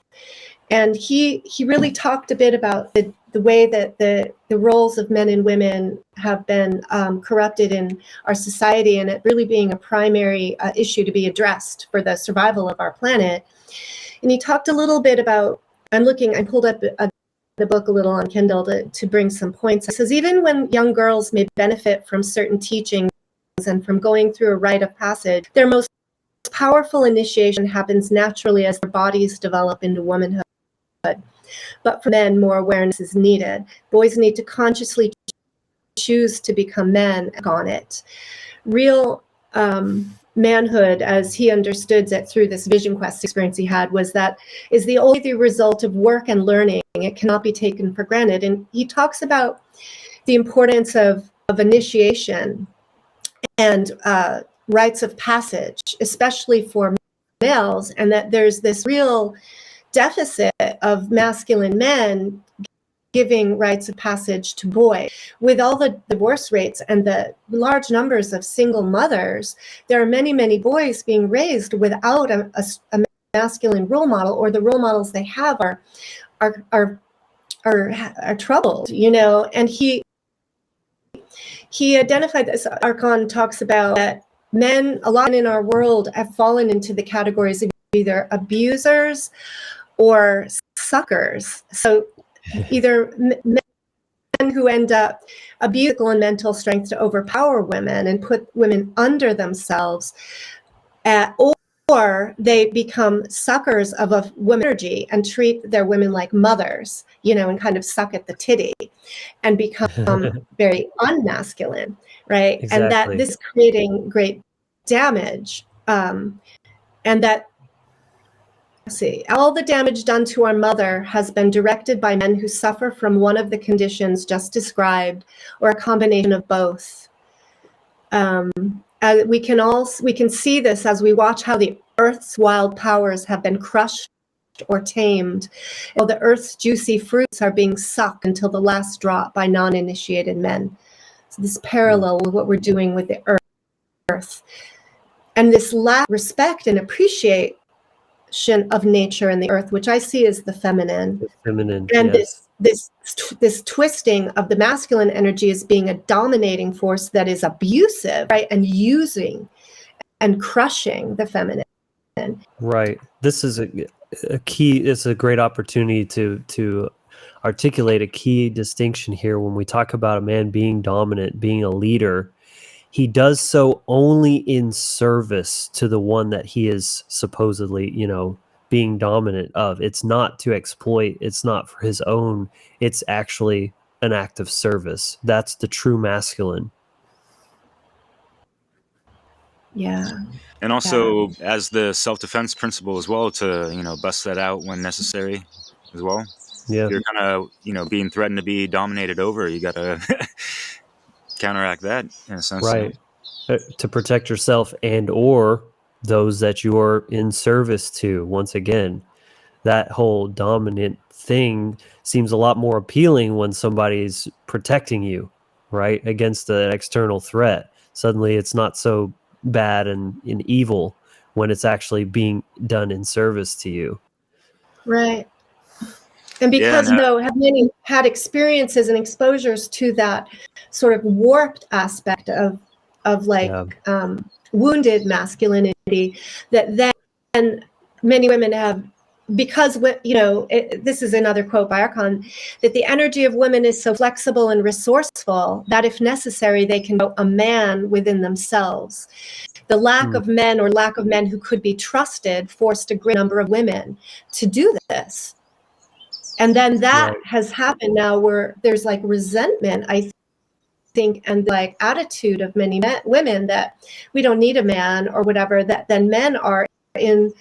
Speaker 2: And he really talked a bit about the way that the roles of men and women have been corrupted in our society, and it really being a primary issue to be addressed for the survival of our planet. And he talked a little bit about, I pulled up the book a little on Kindle to bring some points. It says, even when young girls may benefit from certain teachings and from going through a rite of passage, their most powerful initiation happens naturally as their bodies develop into womanhood. But for men, more awareness is needed. Boys need to consciously choose to become men on it. Real manhood, as he understood it through this Vision Quest experience he had, is the only result of work and learning. It cannot be taken for granted. And he talks about the importance of initiation and rites of passage, especially for males, and that there's this real deficit of masculine men giving rites of passage to boys. With all the divorce rates and the large numbers of single mothers, there are many, many boys being raised without a masculine role model, or the role models they have are troubled, you know. And he identified this. Archon talks about that men, a lot in our world, have fallen into the categories of either abusers or suckers. So either men who end up abusing and mental strength to overpower women and put women under themselves, or they become suckers of a woman's energy and treat their women like mothers, you know, and kind of suck at the titty and become very unmasculine, right?
Speaker 3: Exactly.
Speaker 2: And that this is creating great damage, and that, all the damage done to our mother has been directed by men who suffer from one of the conditions just described, or a combination of both. We can see this as we watch how the earth's wild powers have been crushed or tamed, while the earth's juicy fruits are being sucked until the last drop by non-initiated men. So this parallel with what we're doing with the earth, and this lack of respect and appreciation of nature and the earth, which I see as the feminine. And yes, this twisting of the masculine energy as being a dominating force that is abusive, right, and using and crushing the feminine.
Speaker 3: Right. This is a key. It's a great opportunity to articulate a key distinction here. When we talk about a man being dominant, being a leader, he does so only in service to the one that he is supposedly, you know, being dominant of. It's not to exploit. It's not for his own. It's actually an act of service. That's the true masculine.
Speaker 2: Yeah.
Speaker 1: And also as the self-defense principle as well, to, you know, bust that out when necessary as well.
Speaker 3: Yeah.
Speaker 1: If you're kind of, you know, being threatened to be dominated over, you got to counteract that in a sense.
Speaker 3: Right. To protect yourself and or those that you're in service to. Once again, that whole dominant thing seems a lot more appealing when somebody's protecting you, right, against an external threat. Suddenly it's not so bad and evil when it's actually being done in service to you.
Speaker 2: Right. And because have many had experiences and exposures to that sort of warped aspect of wounded masculinity, that then many women have, because, you know, this is another quote by Archon, that the energy of women is so flexible and resourceful that if necessary, they can grow a man within themselves. The lack of men, or lack of men who could be trusted, forced a great number of women to do this. And then that has happened now, where there's like resentment, I think, and like attitude of many women that we don't need a man or whatever, that then men are in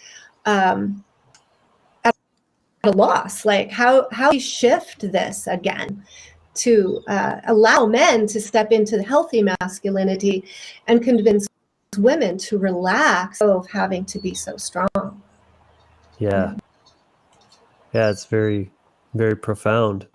Speaker 2: at a loss. Like how we shift this again to allow men to step into the healthy masculinity and convince women to relax of having to be so strong.
Speaker 3: Yeah, it's very, very profound.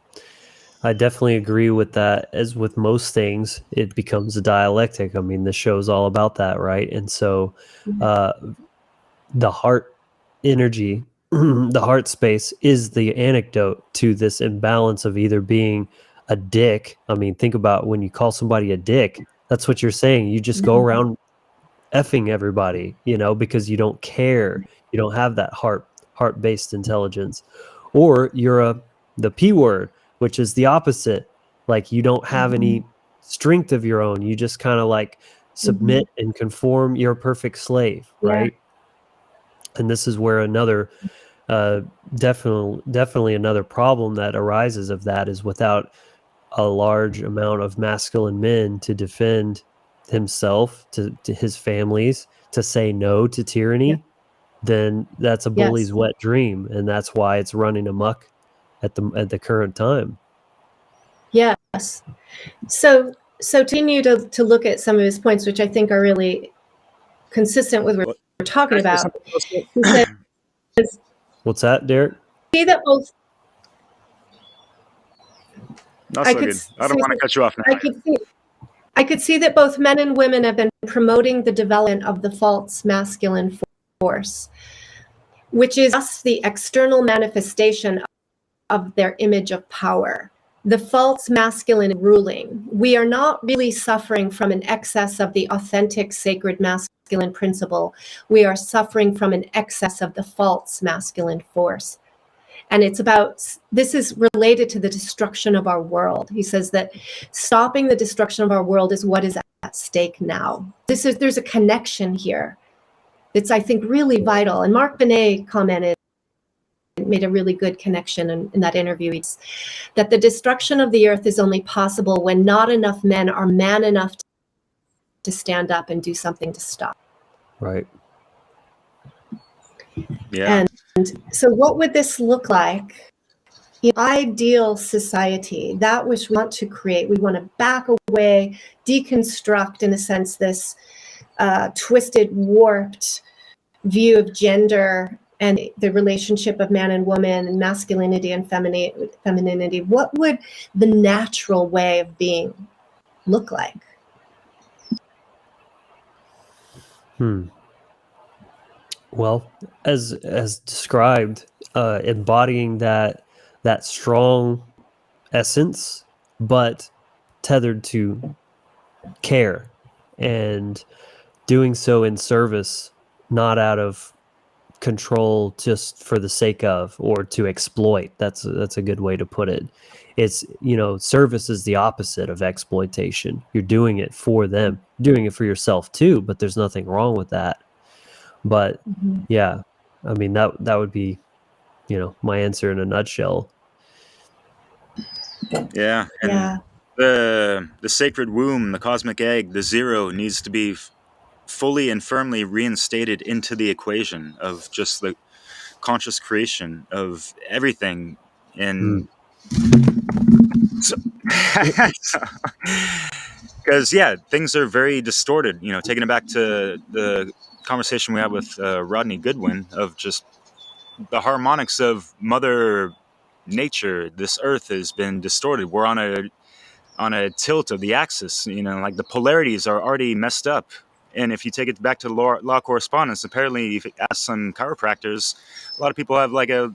Speaker 3: I definitely agree with that. As with most things, it becomes a dialectic. I mean, the show's all about that, right? And so the heart energy the heart space is the antidote to this imbalance of either being a dick. I mean, think about when you call somebody a dick, that's what you're saying. You just go around effing everybody, because you don't care. You don't have that heart-based intelligence. Or you're the P word, which is the opposite. Like you don't have any strength of your own. You just kind of like submit and conform. You're a perfect slave, right? And this is where another definitely another problem that arises of that is without a large amount of masculine men to defend himself, to his families, to say no to tyranny, then that's a bully's wet dream, and that's why it's running amok at the current time.
Speaker 2: Yes. So continue to look at some of his points, which I think are really consistent with what we're talking about.
Speaker 3: What's that, Derek?
Speaker 2: See that both.
Speaker 1: Not so good. I don't want to cut you off now.
Speaker 2: I could see that both men and women have been promoting the development of the false masculine force, which is just the external manifestation of their image of power. The false masculine ruling. We are not really suffering from an excess of the authentic sacred masculine principle. We are suffering from an excess of the false masculine force. And this is related to the destruction of our world. He says that stopping the destruction of our world is what is at stake now. There's a connection here. It's, I think, really vital. And Mark Benet made a really good connection in that interview. It's that the destruction of the earth is only possible when not enough men are man enough to stand up and do something to stop.
Speaker 3: Right.
Speaker 1: Yeah.
Speaker 2: And so what would this look like? The ideal society, that which we want to create, we want to back away, deconstruct, in a sense, this twisted, warped view of gender and the relationship of man and woman and masculinity and femininity. What would the natural way of being look like?
Speaker 3: Well, as described, embodying that strong essence, but tethered to care, and doing so in service, not out of control just for the sake of or to exploit. That's a good way to put it. It's, service is the opposite of exploitation. You're doing it for them, doing it for yourself too, but there's nothing wrong with that. But yeah, I mean, that would be, my answer in a nutshell.
Speaker 1: Yeah. And the sacred womb, the cosmic egg, the zero needs to be fully and firmly reinstated into the equation of just the conscious creation of everything. And because things are very distorted, taking it back to the conversation we had with Rodney Goodwin of just the harmonics of Mother Nature. This earth has been distorted. We're on a tilt of the axis, like the polarities are already messed up. And if you take it back to law of correspondence, apparently if you ask some chiropractors, a lot of people have like a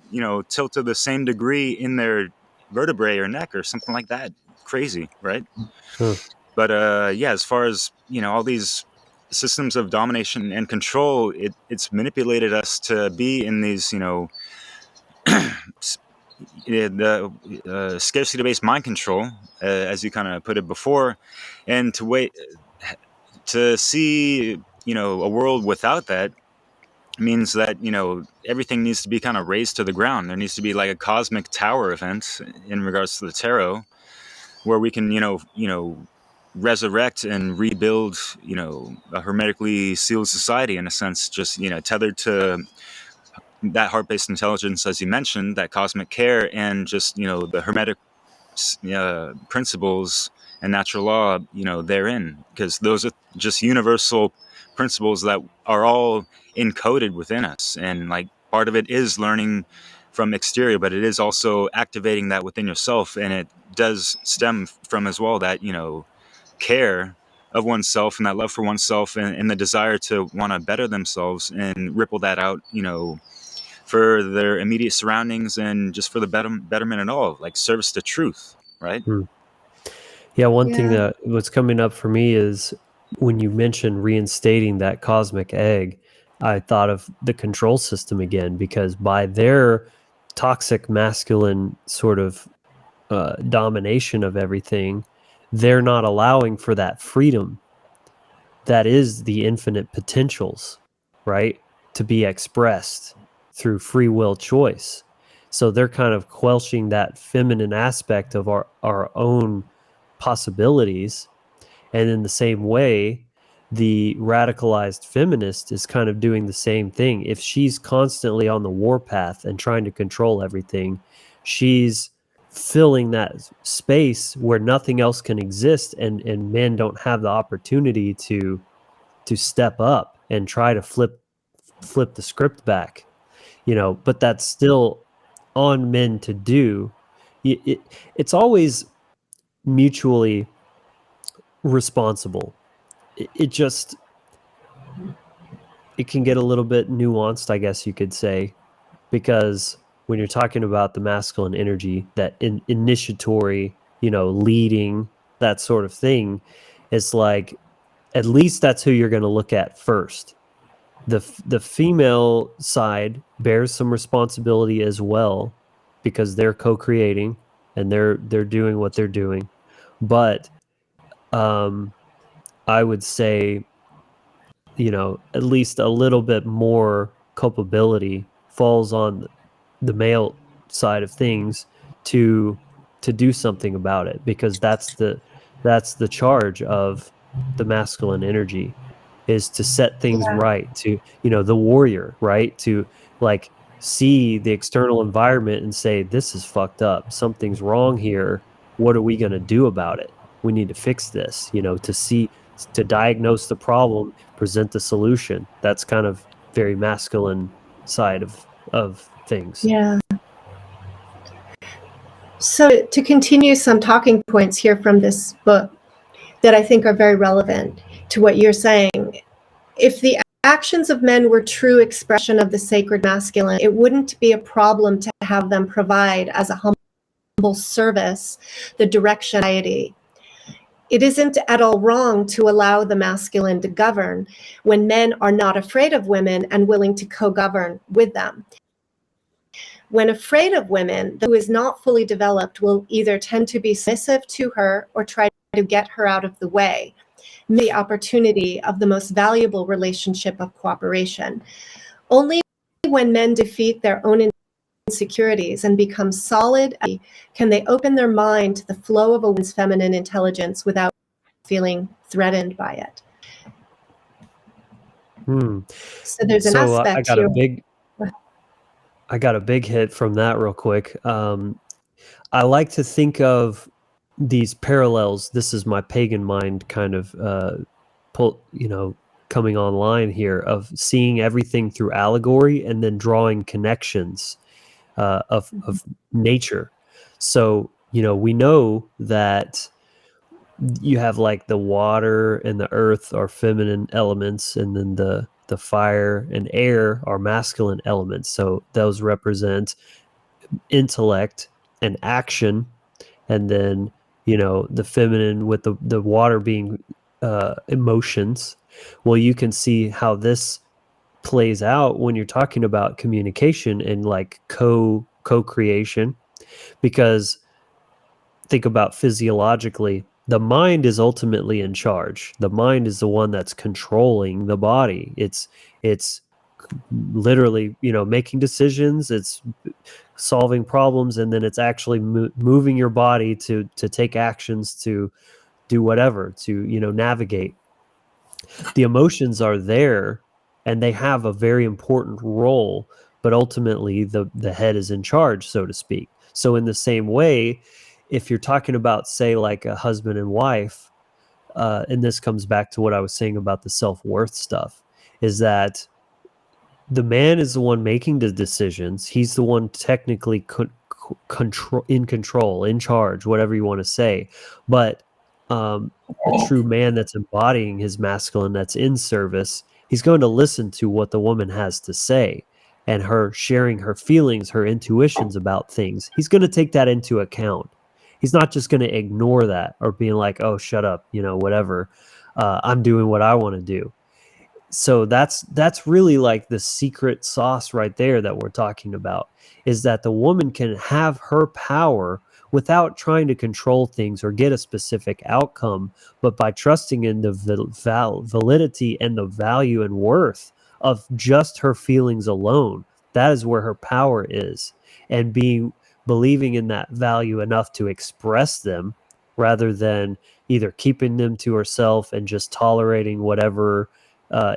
Speaker 1: tilt to the same degree in their vertebrae or neck or something like that. Crazy, right? But as far as all these systems of domination and control, it's manipulated us to be in these the scarcity-based mind control, as you kind of put it before, and to see a world without that means that everything needs to be kind of razed to the ground. There needs to be like a cosmic tower event in regards to the tarot, where we can resurrect and rebuild a hermetically sealed society, in a sense, just tethered to that heart-based intelligence, as you mentioned, that cosmic care, and just the hermetic principles and natural law therein, because those are just universal principles that are all encoded within us. And like part of it is learning from exterior, but it is also activating that within yourself, and it does stem from as well that care of oneself and that love for oneself, and the desire to want to better themselves and ripple that out for their immediate surroundings and just for the betterment and all, like service to truth, right?
Speaker 3: Yeah, one thing
Speaker 2: Yeah.
Speaker 3: that was coming up for me is when you mentioned reinstating that cosmic egg, I thought of the control system again, because by their toxic masculine sort of domination of everything, they're not allowing for that freedom that is the infinite potentials, right, to be expressed through free will choice. So they're kind of quelching that feminine aspect of our own possibilities. And in the same way, the radicalized feminist is kind of doing the same thing. If she's constantly on the warpath and trying to control everything, she's filling that space where nothing else can exist, and men don't have the opportunity to step up and try to flip the script back, but that's still on men to do. It's always mutually responsible. It just, it can get a little bit nuanced, I guess you could say, because when you're talking about the masculine energy, that initiatory, leading, that sort of thing, it's like, at least that's who you're going to look at first. The female side bears some responsibility as well, because they're co-creating and they're doing what they're doing. But I would say, at least a little bit more culpability falls on the male side of things to do something about it, because that's the charge of the masculine energy, is to set things right, to, the warrior, right, to like see the external environment and say, this is fucked up, something's wrong here, what are we going to do about it, we need to fix this, to diagnose the problem, present the solution. That's kind of very masculine side of things.
Speaker 2: Yeah. So to continue some talking points here from this book that I think are very relevant to what you're saying, if the actions of men were true expression of the sacred masculine, it wouldn't be a problem to have them provide as a humble service the direction. It isn't at all wrong to allow the masculine to govern when men are not afraid of women and willing to co-govern with them. When afraid of women, who is not fully developed will either tend to be submissive to her or try to get her out of the way. The opportunity of the most valuable relationship of cooperation. Only when men defeat their own insecurities and become solid can they open their mind to the flow of a woman's feminine intelligence without feeling threatened by it. So there's an aspect
Speaker 3: I got a big hit from that real quick. I like to think of these parallels. This is my pagan mind kind of coming online here, of seeing everything through allegory and then drawing connections of nature. So, we know that you have like the water and the earth are feminine elements, and then the fire and air are masculine elements. So those represent intellect and action, and then the feminine with the water being emotions. Well, you can see how this plays out when you're talking about communication and like co-creation, because think about physiologically, the mind is ultimately in charge. The mind is the one that's controlling the body. It's literally, making decisions, it's solving problems, and then it's actually moving your body to take actions, to do whatever, to navigate. The emotions are there and they have a very important role, but ultimately the head is in charge, so to speak. So in the same way, if you're talking about, say, like a husband and wife, and this comes back to what I was saying about the self-worth stuff, is that the man is the one making the decisions. He's the one technically in control, in charge, whatever you want to say. But a true man that's embodying his masculine, that's in service, he's going to listen to what the woman has to say. and her sharing her feelings, her intuitions about things, he's going to take that into account. He's not just going to ignore that or being like, oh, shut up, whatever. I'm doing what I want to do. So that's really like the secret sauce right there that we're talking about, is that the woman can have her power without trying to control things or get a specific outcome, but by trusting in the validity and the value and worth of just her feelings alone. That is where her power is, and believing in that value enough to express them rather than either keeping them to herself and just tolerating whatever,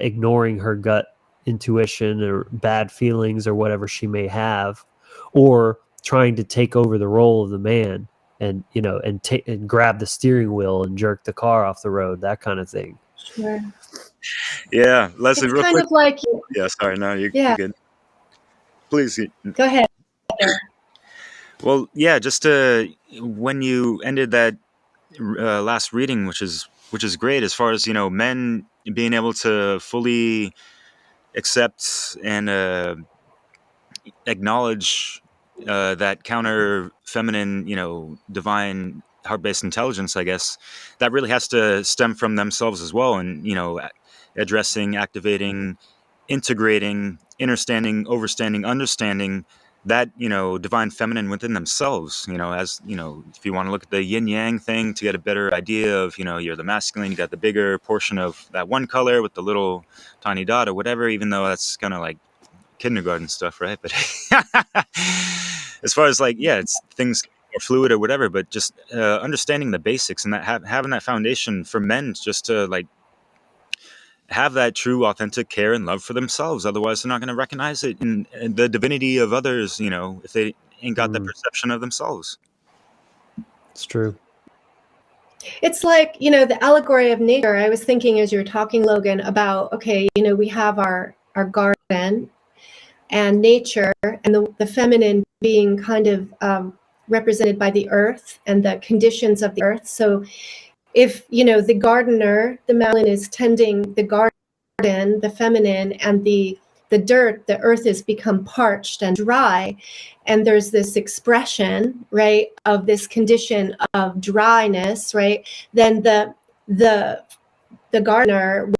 Speaker 3: ignoring her gut intuition or bad feelings or whatever she may have, or trying to take over the role of the man and and grab the steering wheel and jerk the car off the road, that kind of thing.
Speaker 2: Sure.
Speaker 1: Yeah, Leslie,
Speaker 2: It's
Speaker 1: real
Speaker 2: kind
Speaker 1: quick.
Speaker 2: of like,
Speaker 1: Yeah, sorry, no, you're
Speaker 2: yeah,
Speaker 1: good. Please.
Speaker 2: go ahead.
Speaker 1: Well, yeah, just when you ended that last reading, which is great, as far as men being able to fully accept and acknowledge that counter feminine, divine heart-based intelligence, I guess that really has to stem from themselves as well, and addressing, activating, integrating, understanding, overstanding, understanding that divine feminine within themselves. As if you want to look at the yin yang thing to get a better idea of you're the masculine, you got the bigger portion of that one color with the little tiny dot or whatever, even though that's kind of like kindergarten stuff, right? But as far as it's things are fluid or whatever, but just understanding the basics and that having that foundation for men just to have that true authentic care and love for themselves. Otherwise they're not going to recognize it in the divinity of others, if they ain't got that perception of themselves.
Speaker 3: It's true.
Speaker 2: It's like, the allegory of nature. I was thinking as you were talking, Logan, about, okay, we have our garden and nature, and the feminine being kind of represented by the earth and the conditions of the earth. So if, the gardener, the masculine, is tending the garden, the feminine, and the dirt, the earth has become parched and dry, and there's this expression, right, of this condition of dryness, right, then the gardener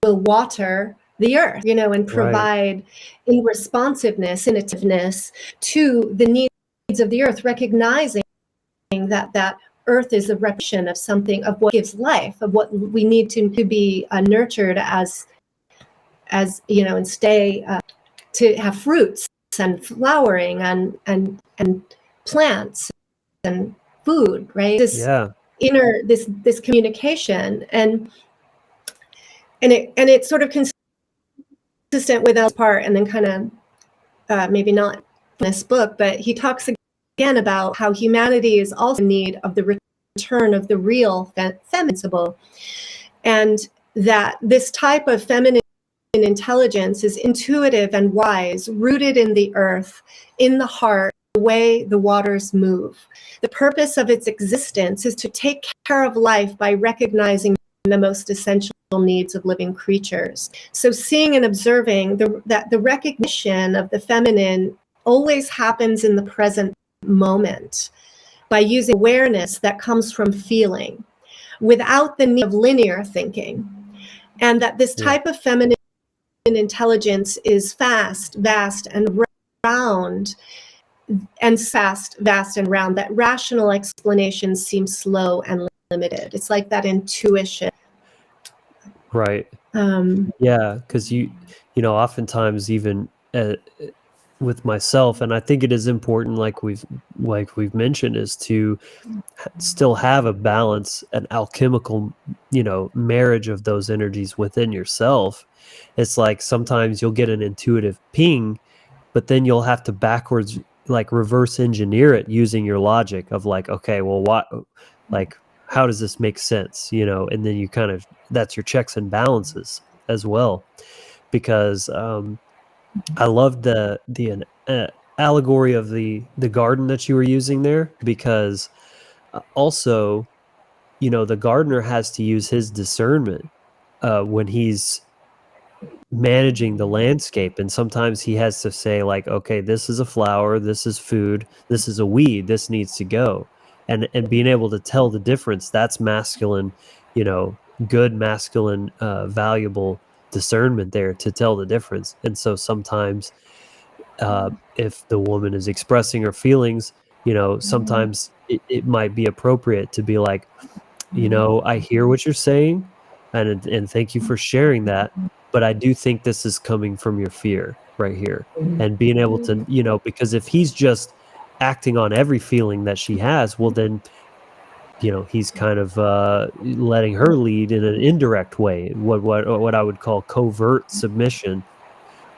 Speaker 2: will water the earth, and provide in responsiveness, in attentiveness to the needs of the earth, recognizing that earth is a representation of something, of what gives life, of what we need to be nurtured as and stay to have fruits and flowering and plants and food, right? This inner this communication, and it's sort of consistent with that part, and then kind of maybe not in this book, but he talks again about how humanity is also in need of the return of the real feminine, and that this type of feminine intelligence is intuitive and wise, rooted in the earth, in the heart, the way the waters move. The purpose of its existence is to take care of life by recognizing the most essential needs of living creatures. So seeing and observing that the recognition of the feminine always happens in the present moment by using awareness that comes from feeling without the need of linear thinking, and that this type of feminine intelligence is fast, vast, and round, and fast, vast, and round, that rational explanations seem slow and limited. It's like that intuition.
Speaker 3: Right. Yeah, because oftentimes even with myself, and I think it is important, like we've mentioned, is to still have a balance, an alchemical, marriage of those energies within yourself. It's like sometimes you'll get an intuitive ping, but then you'll have to backwards, like reverse engineer it using your logic of like, okay, well, how does this make sense? And then you kind of, that's your checks and balances as well. Because I loved the allegory of the garden that you were using there, because also, the gardener has to use his discernment when he's managing the landscape, and sometimes he has to say like, okay, this is a flower, this is food, this is a weed, this needs to go, and being able to tell the difference, that's masculine, good masculine, valuable discernment there to tell the difference. And so sometimes if the woman is expressing her feelings, sometimes it might be appropriate to be like, I hear what you're saying, and thank you for sharing that, but I do think this is coming from your fear right here. And being able to, because if he's just acting on every feeling that she has, well then, he's kind of letting her lead in an indirect way, what I would call covert submission,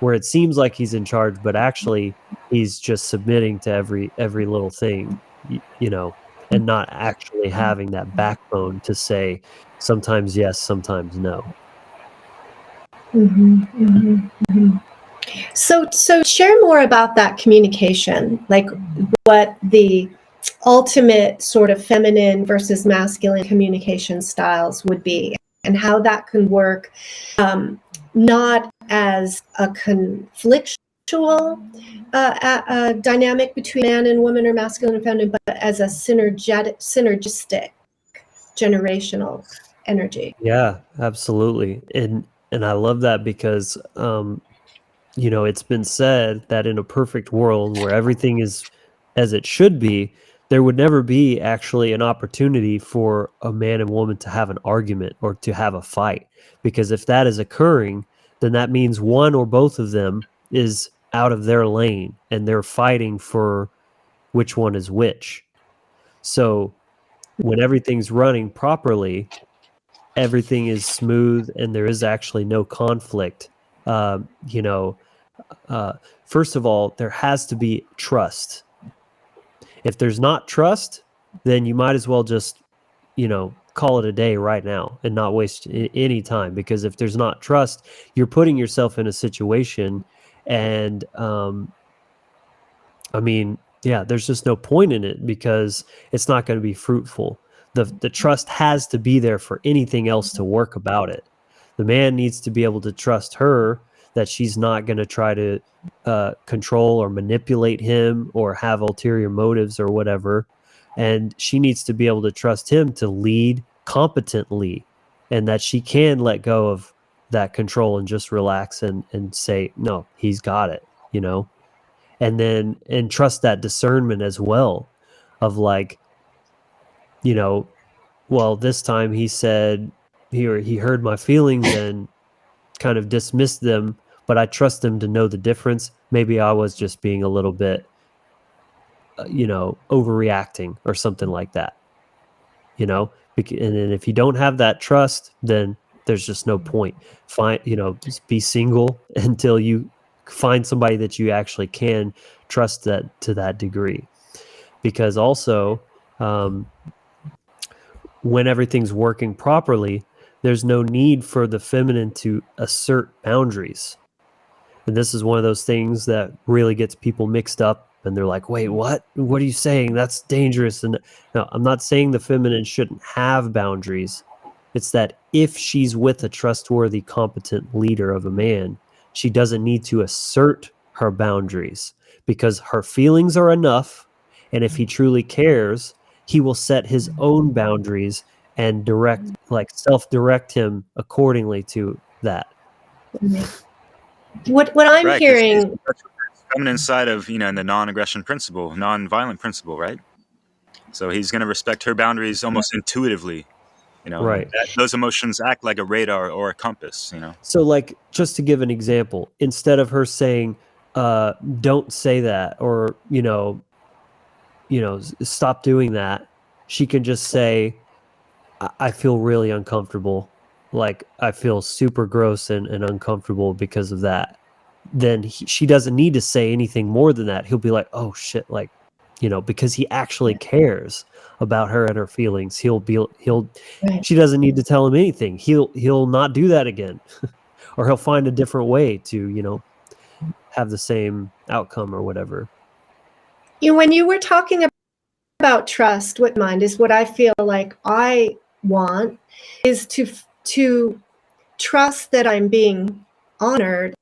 Speaker 3: where it seems like he's in charge, but actually he's just submitting to every little thing, and not actually having that backbone to say sometimes yes, sometimes no.
Speaker 2: So share more about that communication, like what the ultimate sort of feminine versus masculine communication styles would be, and how that can work, not as a conflictual dynamic between man and woman or masculine and feminine, but as a synergistic generational energy.
Speaker 3: Yeah, absolutely. And I love that because it's been said that in a perfect world where everything is as it should be, there would never be actually an opportunity for a man and woman to have an argument or to have a fight. Because if that is occurring, then that means one or both of them is out of their lane and they're fighting for which one is which. So when everything's running properly, everything is smooth and there is actually no conflict. First of all, there has to be trust. If there's not trust, then you might as well just, call it a day right now and not waste any time. Because if there's not trust, you're putting yourself in a situation, and there's just no point in it because it's not going to be fruitful. The trust has to be there for anything else to work about it. The man needs to be able to trust her that she's not going to try to control or manipulate him or have ulterior motives or whatever. And she needs to be able to trust him to lead competently, and that she can let go of that control and just relax and say, no, he's got it, and trust that discernment as well of like, well, this time he said he heard my feelings and kind of dismissed them, but I trust him to know the difference. Maybe I was just being a little bit, overreacting or something like that, and then if you don't have that trust, then there's just no point. Just be single until you find somebody that you actually can trust that to that degree. Because also, when everything's working properly, there's no need for the feminine to assert boundaries. And this is one of those things that really gets people mixed up, and they're like, wait, what are you saying? That's dangerous. And no, I'm not saying the feminine shouldn't have boundaries. It's that if she's with a trustworthy, competent leader of a man, she doesn't need to assert her boundaries, because her feelings are enough. And if he truly cares, he will set his own boundaries and self-direct him accordingly to that.
Speaker 2: What I'm hearing,
Speaker 1: feminine side of the non-aggression principle, non-violent principle, right? So he's going to respect her boundaries almost intuitively,
Speaker 3: right?
Speaker 1: Those emotions act like a radar or a compass,
Speaker 3: So, like, just to give an example, instead of her saying, "Don't say that," or stop doing that, she can just say, I feel really uncomfortable. Like, I feel super gross and uncomfortable because of that. Then she doesn't need to say anything more than that. He'll be like, oh shit, like, because he actually cares about her and her feelings.
Speaker 2: Right.
Speaker 3: She doesn't need to tell him anything. He'll not do that again. Or he'll find a different way to, have the same outcome or whatever.
Speaker 2: When you were talking about trust, what mind is what I feel like I want is to trust that I'm being honored,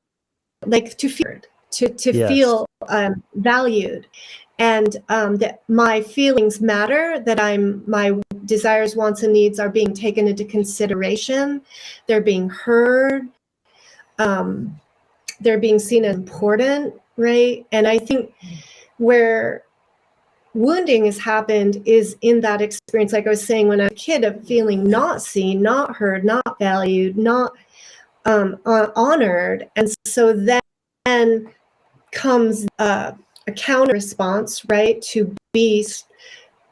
Speaker 2: like to feel
Speaker 3: Yes.
Speaker 2: feel valued, and that my feelings matter, that my desires, wants, and needs are being taken into consideration, they're being heard, they're being seen as important, right? And I think where wounding has happened is in that experience, like I was saying, when I was a kid, of feeling not seen, not heard, not valued, not honored. And so then comes a counter response, right, to be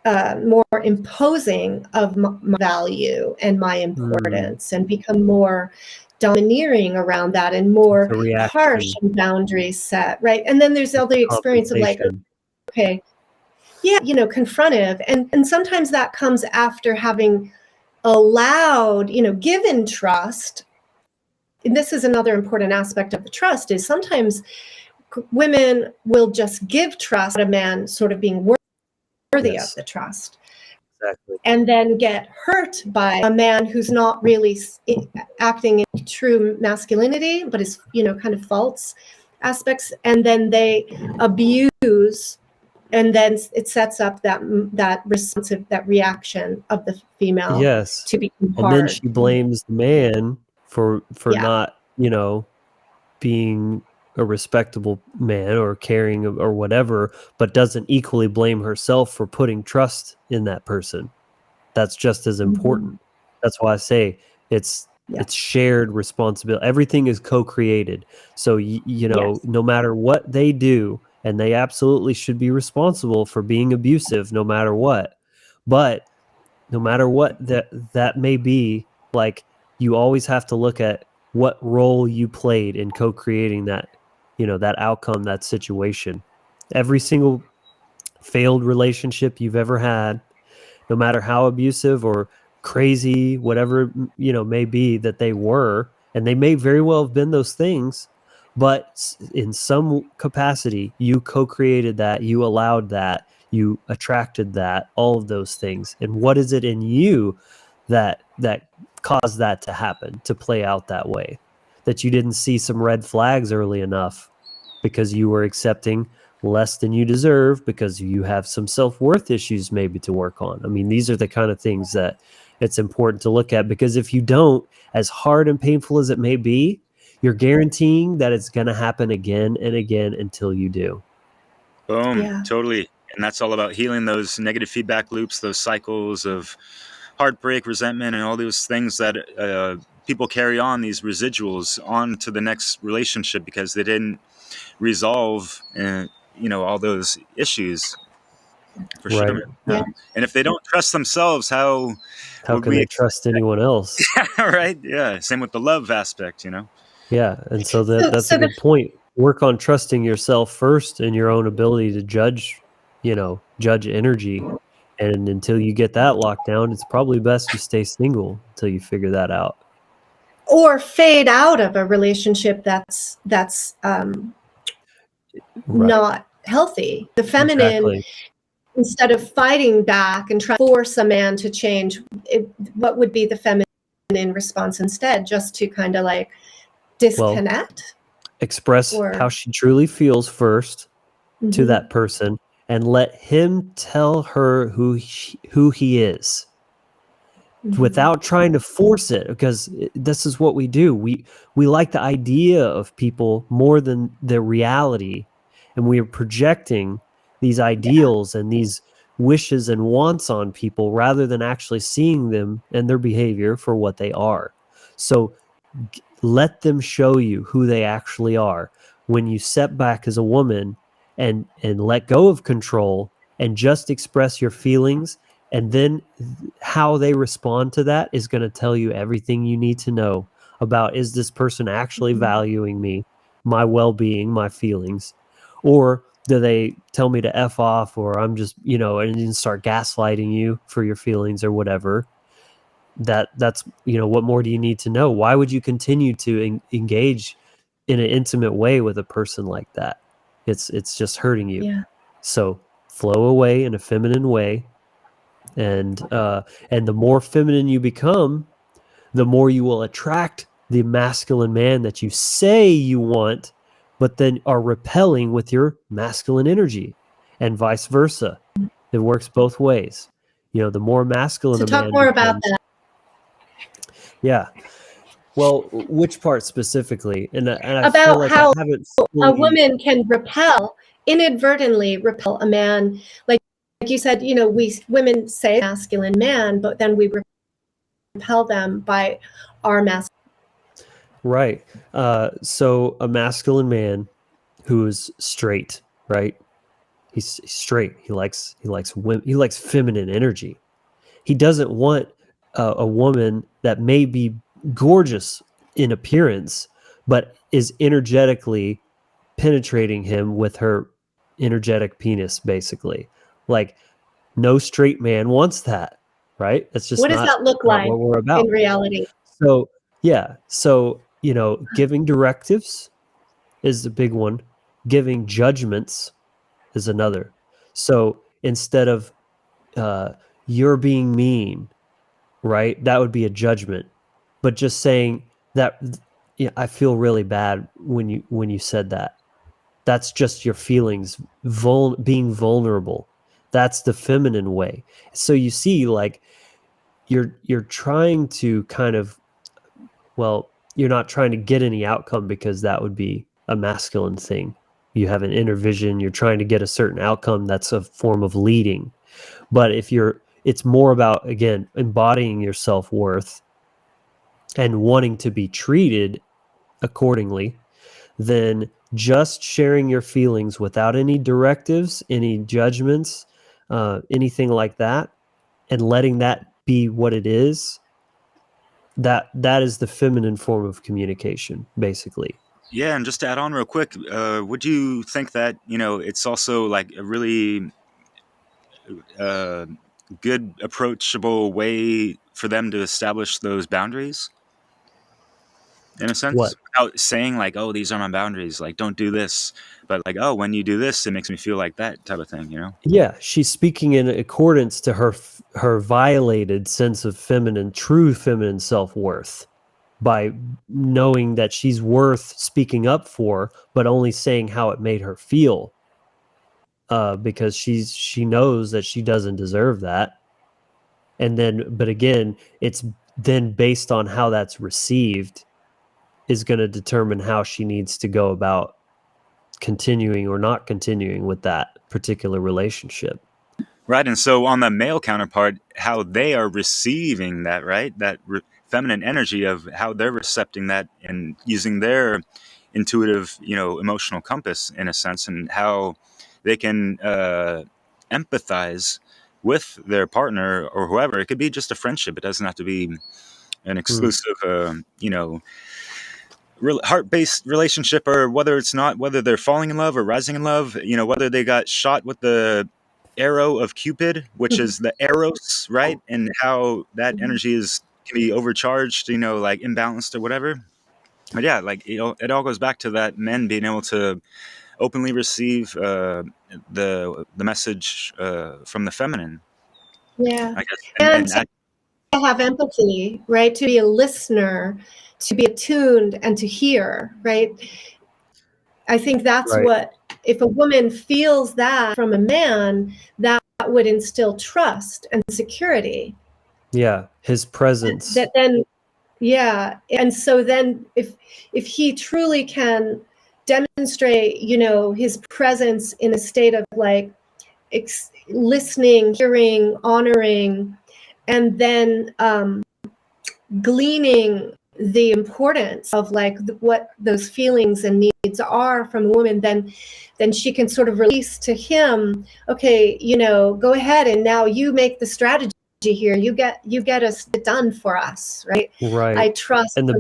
Speaker 2: more imposing of my value and my importance, and become more domineering around that, and more
Speaker 3: The reaction.
Speaker 2: harsh and boundaries set, right? And then there's all the experience of like,
Speaker 3: Compensation.
Speaker 2: okay, yeah, confrontive, and sometimes that comes after having allowed, given trust. And this is another important aspect of the trust, is sometimes women will just give trust to a man sort of being worthy
Speaker 3: Yes.
Speaker 2: of the trust,
Speaker 3: Exactly.
Speaker 2: and then get hurt by a man who's not really acting in true masculinity, but is, kind of false aspects, and then they abuse, and then it sets up that responsive, that reaction of the female
Speaker 3: Yes.
Speaker 2: to become
Speaker 3: And then
Speaker 2: hard.
Speaker 3: she blames the man for
Speaker 2: Yeah.
Speaker 3: not, being a respectable man or caring or whatever, but doesn't equally blame herself for putting trust in that person. That's just as important. That's why I say it's shared responsibility. Everything is co-created. So
Speaker 2: Yes.
Speaker 3: no matter what they do, and they absolutely should be responsible for being abusive no matter what. But no matter what that may be, like, you always have to look at what role you played in co-creating that, that outcome, that situation. Every single failed relationship you've ever had, no matter how abusive or crazy, whatever, may be that they were, and they may very well have been those things, but in some capacity, you co-created that, you allowed that, you attracted that, all of those things. And what is it in you that caused that to happen, to play out that way? That you didn't see some red flags early enough because you were accepting less than you deserve, because you have some self-worth issues maybe to work on. I mean, these are the kind of things that it's important to look at, because if you don't, as hard and painful as it may be, you're guaranteeing that it's going to happen again and again until you do.
Speaker 1: Boom.
Speaker 2: Yeah.
Speaker 1: Totally. And that's all about healing those negative feedback loops, those cycles of heartbreak, resentment, and all those things that people carry on, these residuals, on to the next relationship because they didn't resolve all those issues. For
Speaker 3: Right.
Speaker 1: sure. Yeah. And if they don't trust themselves, how would
Speaker 3: can they trust anyone else?
Speaker 1: Right. Yeah. Same with the love aspect,
Speaker 3: Yeah. And so that's a good point. Work on trusting yourself first and your own ability to judge energy. And until you get that locked down, it's probably best you stay single until you figure that out.
Speaker 2: Or fade out of a relationship that's not healthy. The feminine, instead of fighting back and trying to force a man to change, what would be the feminine response instead? Just to kind of like disconnect?
Speaker 3: Express how she truly feels first to that person, and let him tell her who he is, without trying to force it, because this is what we do. We like the idea of people more than the reality, and we are projecting these ideals and these wishes and wants on people rather than actually seeing them and their behavior for what they are. So let them show you who they actually are. When you step back as a woman and let go of control and just express your feelings, and then how they respond to that is going to tell you everything you need to know about, is this person actually valuing me, my well-being, my feelings, or do they tell me to F off, or I'm just, and then start gaslighting you for your feelings or whatever. That's what more do you need to know? Why would you continue to engage in an intimate way with a person like that? It's just hurting you.
Speaker 2: Yeah.
Speaker 3: So flow away in a feminine way, and the more feminine you become, the more you will attract the masculine man that you say you want, but then are repelling with your masculine energy, and vice versa. It works both ways. The more masculine
Speaker 2: So
Speaker 3: a
Speaker 2: talk
Speaker 3: man
Speaker 2: more about
Speaker 3: becomes,
Speaker 2: that.
Speaker 3: yeah. Well, which part specifically? And I feel
Speaker 2: About
Speaker 3: like I
Speaker 2: how
Speaker 3: haven't
Speaker 2: a
Speaker 3: fully.
Speaker 2: woman can inadvertently repel a man. Like you said, we women say masculine man, but then we repel them by our masculine.
Speaker 3: Right. So a masculine man who is straight, right? He's straight. He likes women. He likes feminine energy. He doesn't want a woman that may be gorgeous in appearance, but is energetically penetrating him with her energetic penis, basically. Like, no straight man wants that, right? That's just
Speaker 2: What does that look
Speaker 3: not
Speaker 2: like
Speaker 3: what we're about.
Speaker 2: in reality?
Speaker 3: So, yeah. So, giving directives is a big one. Giving judgments is another. So instead of you're being mean, right? That would be a judgment. But just saying that, I feel really bad when you said that. That's just your feelings, being vulnerable. That's the feminine way. So you see, like, you're trying to kind of, well, you're not trying to get any outcome because that would be a masculine thing. You have an inner vision. You're trying to get a certain outcome. That's a form of leading. But it's more about, again, embodying your self-worth and wanting to be treated accordingly than just sharing your feelings without any directives, any judgments, anything like that, and letting that be what it is. That is the feminine form of communication, basically.
Speaker 1: Yeah, and just to add on real quick, would you think that it's also like a really good, approachable way for them to establish those boundaries? In a sense,
Speaker 3: What?
Speaker 1: without saying like, "Oh, these are my boundaries," like, "Don't do this," but like, "Oh, when you do this, it makes me feel like that," type of thing.
Speaker 3: Yeah, she's speaking in accordance to her violated sense of true feminine self-worth, by knowing that she's worth speaking up for, but only saying how it made her feel, because she knows that she doesn't deserve that. And then, but again, it's then based on how that's received is going to determine how she needs to go about continuing or not continuing with that particular relationship.
Speaker 1: Right, and so on the male counterpart, how they are receiving that, right? That feminine energy of how they're recepting that and using their intuitive, emotional compass in a sense, and how they can empathize with their partner or whoever. It could be just a friendship. It doesn't have to be an exclusive, heart-based relationship, or whether they're falling in love or rising in love, whether they got shot with the arrow of Cupid, which is the eros, right? And how that energy can be overcharged, like imbalanced or whatever. But yeah, like, it all goes back to that men being able to openly receive the message from the feminine,
Speaker 2: Yeah.
Speaker 1: I guess.
Speaker 2: And to have empathy, right? To be a listener, to be attuned and to hear, right? I think that's
Speaker 3: Right.
Speaker 2: what, if a woman feels that from a man, that would instill trust and security.
Speaker 3: Yeah, his presence.
Speaker 2: That then, yeah. And so then if he truly can demonstrate, his presence in a state of like listening, hearing, honoring, and then gleaning the importance of like what those feelings and needs are from a woman, then she can sort of release to him, okay, go ahead and now you make the strategy here. You get us done for us, right?
Speaker 3: Right.
Speaker 2: I trust.
Speaker 3: And the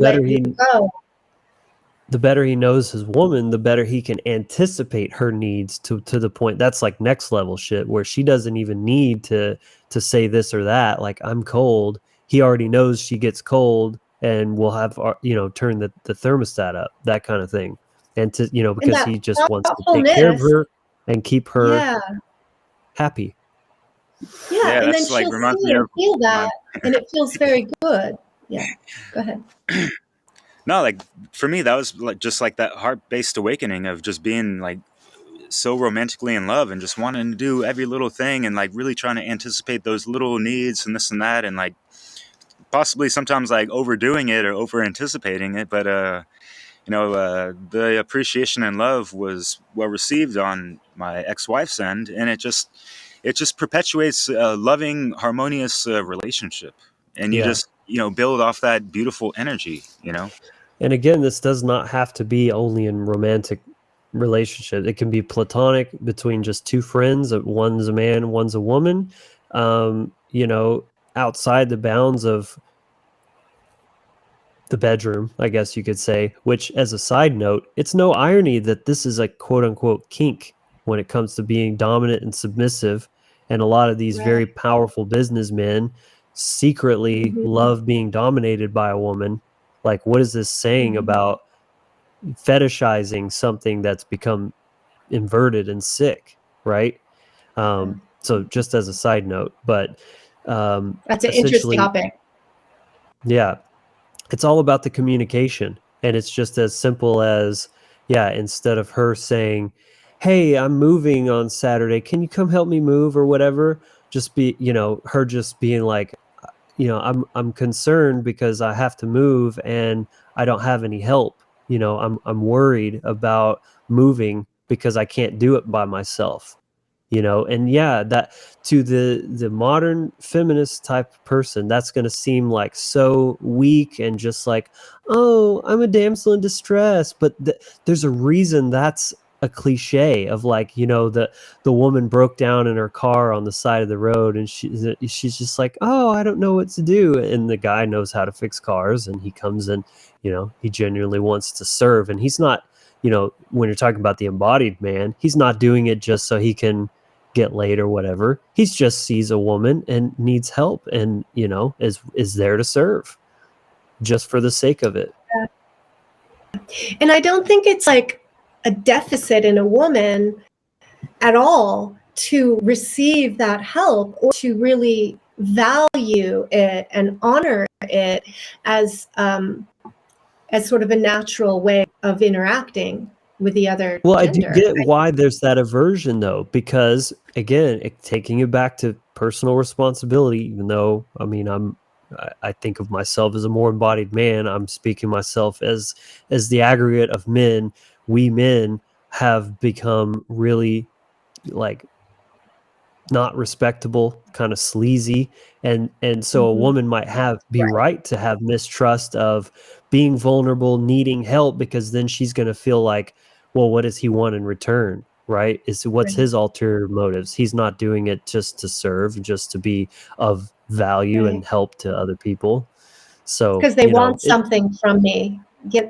Speaker 3: better he knows his woman, the better he can anticipate her needs to the point. That's like next level shit, where she doesn't even need to say this or that. Like, I'm cold. He already knows she gets cold, and we'll have turn the thermostat up, that kind of thing. And because he just wants to take care of her and keep her happy.
Speaker 2: Yeah, and then
Speaker 1: that's like
Speaker 2: she'll
Speaker 1: reminds
Speaker 2: see
Speaker 1: me
Speaker 2: and
Speaker 1: of
Speaker 2: feel that, and it feels very good. Yeah, go ahead.
Speaker 1: No, like for me, that was like just like that heart-based awakening of just being like so romantically in love and just wanting to do every little thing and like really trying to anticipate those little needs and this and that, and like possibly sometimes like overdoing it or over anticipating it. But the appreciation and love was well received on my ex-wife's end, and it just perpetuates a loving, harmonious relationship, and you
Speaker 3: Yeah.
Speaker 1: just build off that beautiful energy.
Speaker 3: And again, this does not have to be only in romantic relationships. It can be platonic between just two friends. One's a man, one's a woman. Outside the bounds of the bedroom, I guess you could say, which, as a side note, it's no irony that this is a quote unquote kink when it comes to being dominant and submissive. And a lot of these very
Speaker 2: Right.
Speaker 3: powerful businessmen secretly
Speaker 2: Mhm.
Speaker 3: love being dominated by a woman. Like, what is this saying
Speaker 2: Mhm.
Speaker 3: about fetishizing something that's become inverted and sick, right? So just as a side note, but
Speaker 2: That's an interesting
Speaker 3: essentially,
Speaker 2: topic.
Speaker 3: yeah, it's all about the communication. And it's just as simple as, yeah, instead of her saying, hey, I'm moving on Saturday, can you come help me move or whatever? Just be, her just being like, I'm concerned because I have to move and I don't have any help. I'm worried about moving because I can't do it by myself. And yeah, that to the modern feminist type person, that's going to seem like so weak and just like, oh, I'm a damsel in distress. But there's a reason that's a cliche of like, the woman broke down in her car on the side of the road and she's just like, oh, I don't know what to do. And the guy knows how to fix cars and he comes in, he genuinely wants to serve. And he's not, when you're talking about the embodied man, he's not doing it just so he can get laid or whatever. He's just sees a woman and needs help and, is there to serve just for the sake of it.
Speaker 2: And I don't think it's like a deficit in a woman at all to receive that help or to really value it and honor it as sort of a natural way of interacting with the other
Speaker 3: Well, I do
Speaker 2: gender.
Speaker 3: get why there's that aversion though, because again, taking it back to personal responsibility, even though, I mean, I think of myself as a more embodied man. I'm speaking myself as the aggregate of men. We men have become really like not respectable, kind of sleazy, and so a woman might be right to have mistrust of being vulnerable, needing help, because then she's going to feel like, well, what does he want in return, right? What's his ulterior motives? He's not doing it just to serve, just to be of value and help to other people. So
Speaker 2: because they want something from me.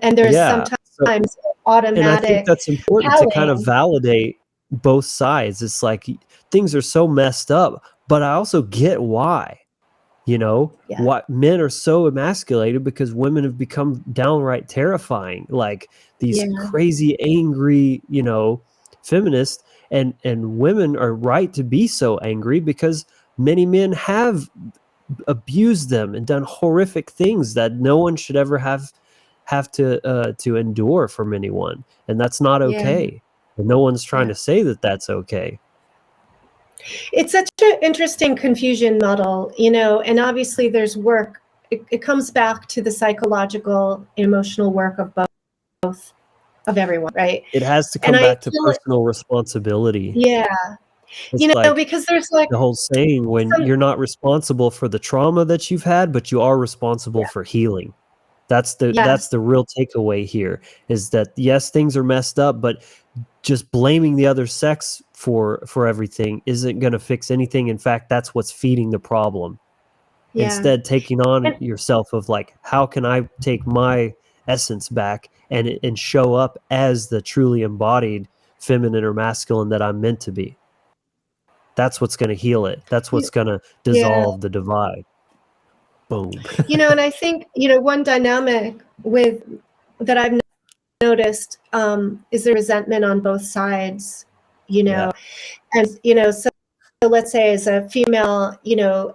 Speaker 2: And there's
Speaker 3: yeah,
Speaker 2: sometimes
Speaker 3: and I think
Speaker 2: automatic
Speaker 3: that's important to kind of
Speaker 2: telling.
Speaker 3: validate both sides. It's like things are so messed up, but I also get why.
Speaker 2: Yeah.
Speaker 3: What men are so emasculated because women have become downright terrifying, like these
Speaker 2: Yeah.
Speaker 3: crazy, angry, feminists, and women are right to be so angry because many men have abused them and done horrific things that no one should ever have to endure from anyone, and that's not
Speaker 2: Yeah.
Speaker 3: okay. And no one's trying to say that that's okay.
Speaker 2: It's such an interesting confusion model, and obviously there's work. It comes back to the psychological, emotional work of both of everyone, right?
Speaker 3: It has to
Speaker 2: And
Speaker 3: come
Speaker 2: I
Speaker 3: back to
Speaker 2: feel like,
Speaker 3: personal responsibility.
Speaker 2: yeah,
Speaker 3: It's like
Speaker 2: because there's like
Speaker 3: the whole saying, when
Speaker 2: some,
Speaker 3: you're not responsible for the trauma that you've had, but you are responsible for healing. That's the real takeaway here, is that yes, things are messed up, but just blaming the other sex for everything isn't going to fix anything. In fact, that's what's feeding the problem. Instead, taking on
Speaker 2: and,
Speaker 3: yourself of like, how can I take my essence back and show up as the truly embodied feminine or masculine that I'm meant to be. That's what's going to heal it. That's what's going to
Speaker 2: yeah,
Speaker 3: dissolve the divide. Boom.
Speaker 2: and I think, one dynamic that I've noticed is the resentment on both sides,
Speaker 3: Yeah.
Speaker 2: and, so let's say as a female,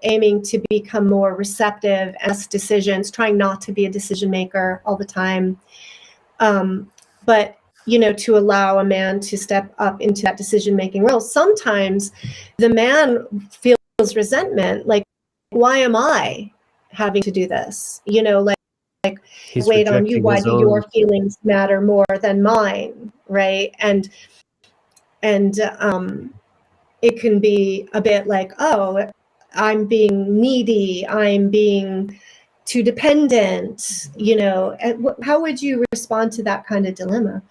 Speaker 2: aiming to become more receptive as decisions, trying not to be a decision maker all the time, but to allow a man to step up into that decision making role. Sometimes the man feels resentment, like, why am I having to do this? Like
Speaker 3: He's
Speaker 2: wait on you.
Speaker 3: rejecting
Speaker 2: Why
Speaker 3: his
Speaker 2: do
Speaker 3: own.
Speaker 2: your feelings matter more than mine? Right. And it can be a bit like, oh, I'm being needy, I'm being too dependent, how would you respond to that kind of dilemma?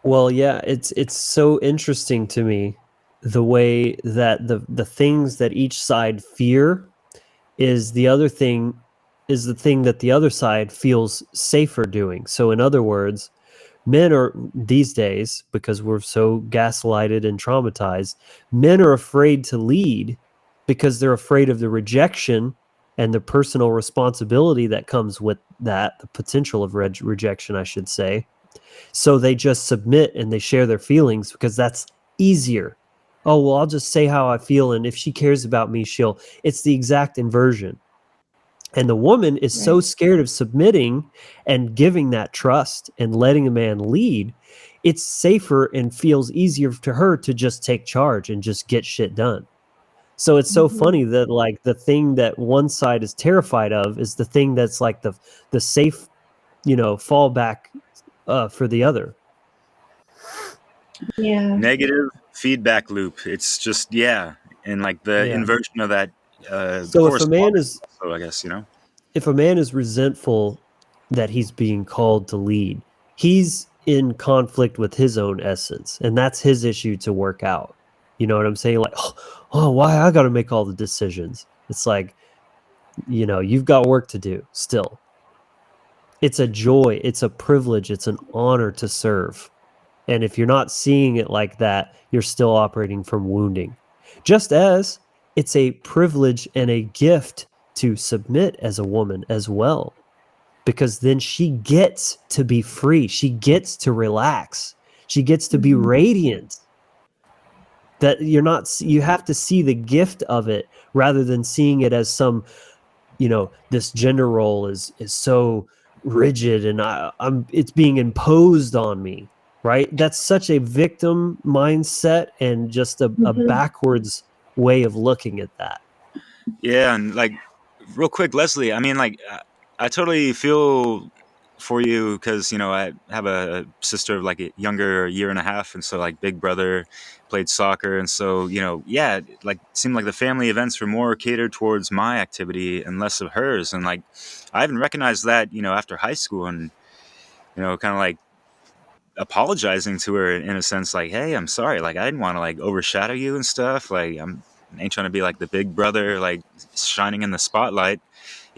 Speaker 3: Well, yeah, it's so interesting to me the way that the things that each side fear is the thing that the other side feels safer doing. So in other words, men are these days, because we're so gaslighted and traumatized, men are afraid to lead because they're afraid of the rejection and the personal responsibility that comes with that, the potential of rejection, I should say. So they just submit and they share their feelings because that's easier. Oh, well, I'll just say how I feel, and if she cares about me, it's the exact inversion. And the woman is so scared of submitting and giving that trust and letting a man lead. It's safer and feels easier to her to just take charge and just get shit done. So it's so funny that like the thing that one side is terrified of is the thing that's like the safe, fallback for the other.
Speaker 2: Yeah.
Speaker 1: Negative feedback loop. It's just, and like the inversion of that.
Speaker 3: So if a man is,
Speaker 1: so I guess,
Speaker 3: if a man is resentful that he's being called to lead, he's in conflict with his own essence, and that's his issue to work out. You know what I'm saying? Like, oh, why I got to make all the decisions? It's like, you've got work to do still. It's a joy, it's a privilege, it's an honor to serve. And if you're not seeing it like that, you're still operating from wounding. Just as it's a privilege and a gift to submit as a woman as well, because then she gets to be free. She gets to relax. She gets to be radiant. That you have to see the gift of it rather than seeing it as some, this gender role is so rigid and it's being imposed on me. Right? That's such a victim mindset and just a backwards way of looking at that.
Speaker 1: Yeah, and like, real quick, Leslie, I mean, like, I totally feel for you because, I have a sister of like a younger year and a half, and so like big brother played soccer, and so, like it seemed like the family events were more catered towards my activity and less of hers, and like I even recognized that, after high school, and kind of like apologizing to her in a sense, like, hey, I'm sorry, like I didn't want to like overshadow you and stuff, like ain't trying to be like the big brother, like shining in the spotlight,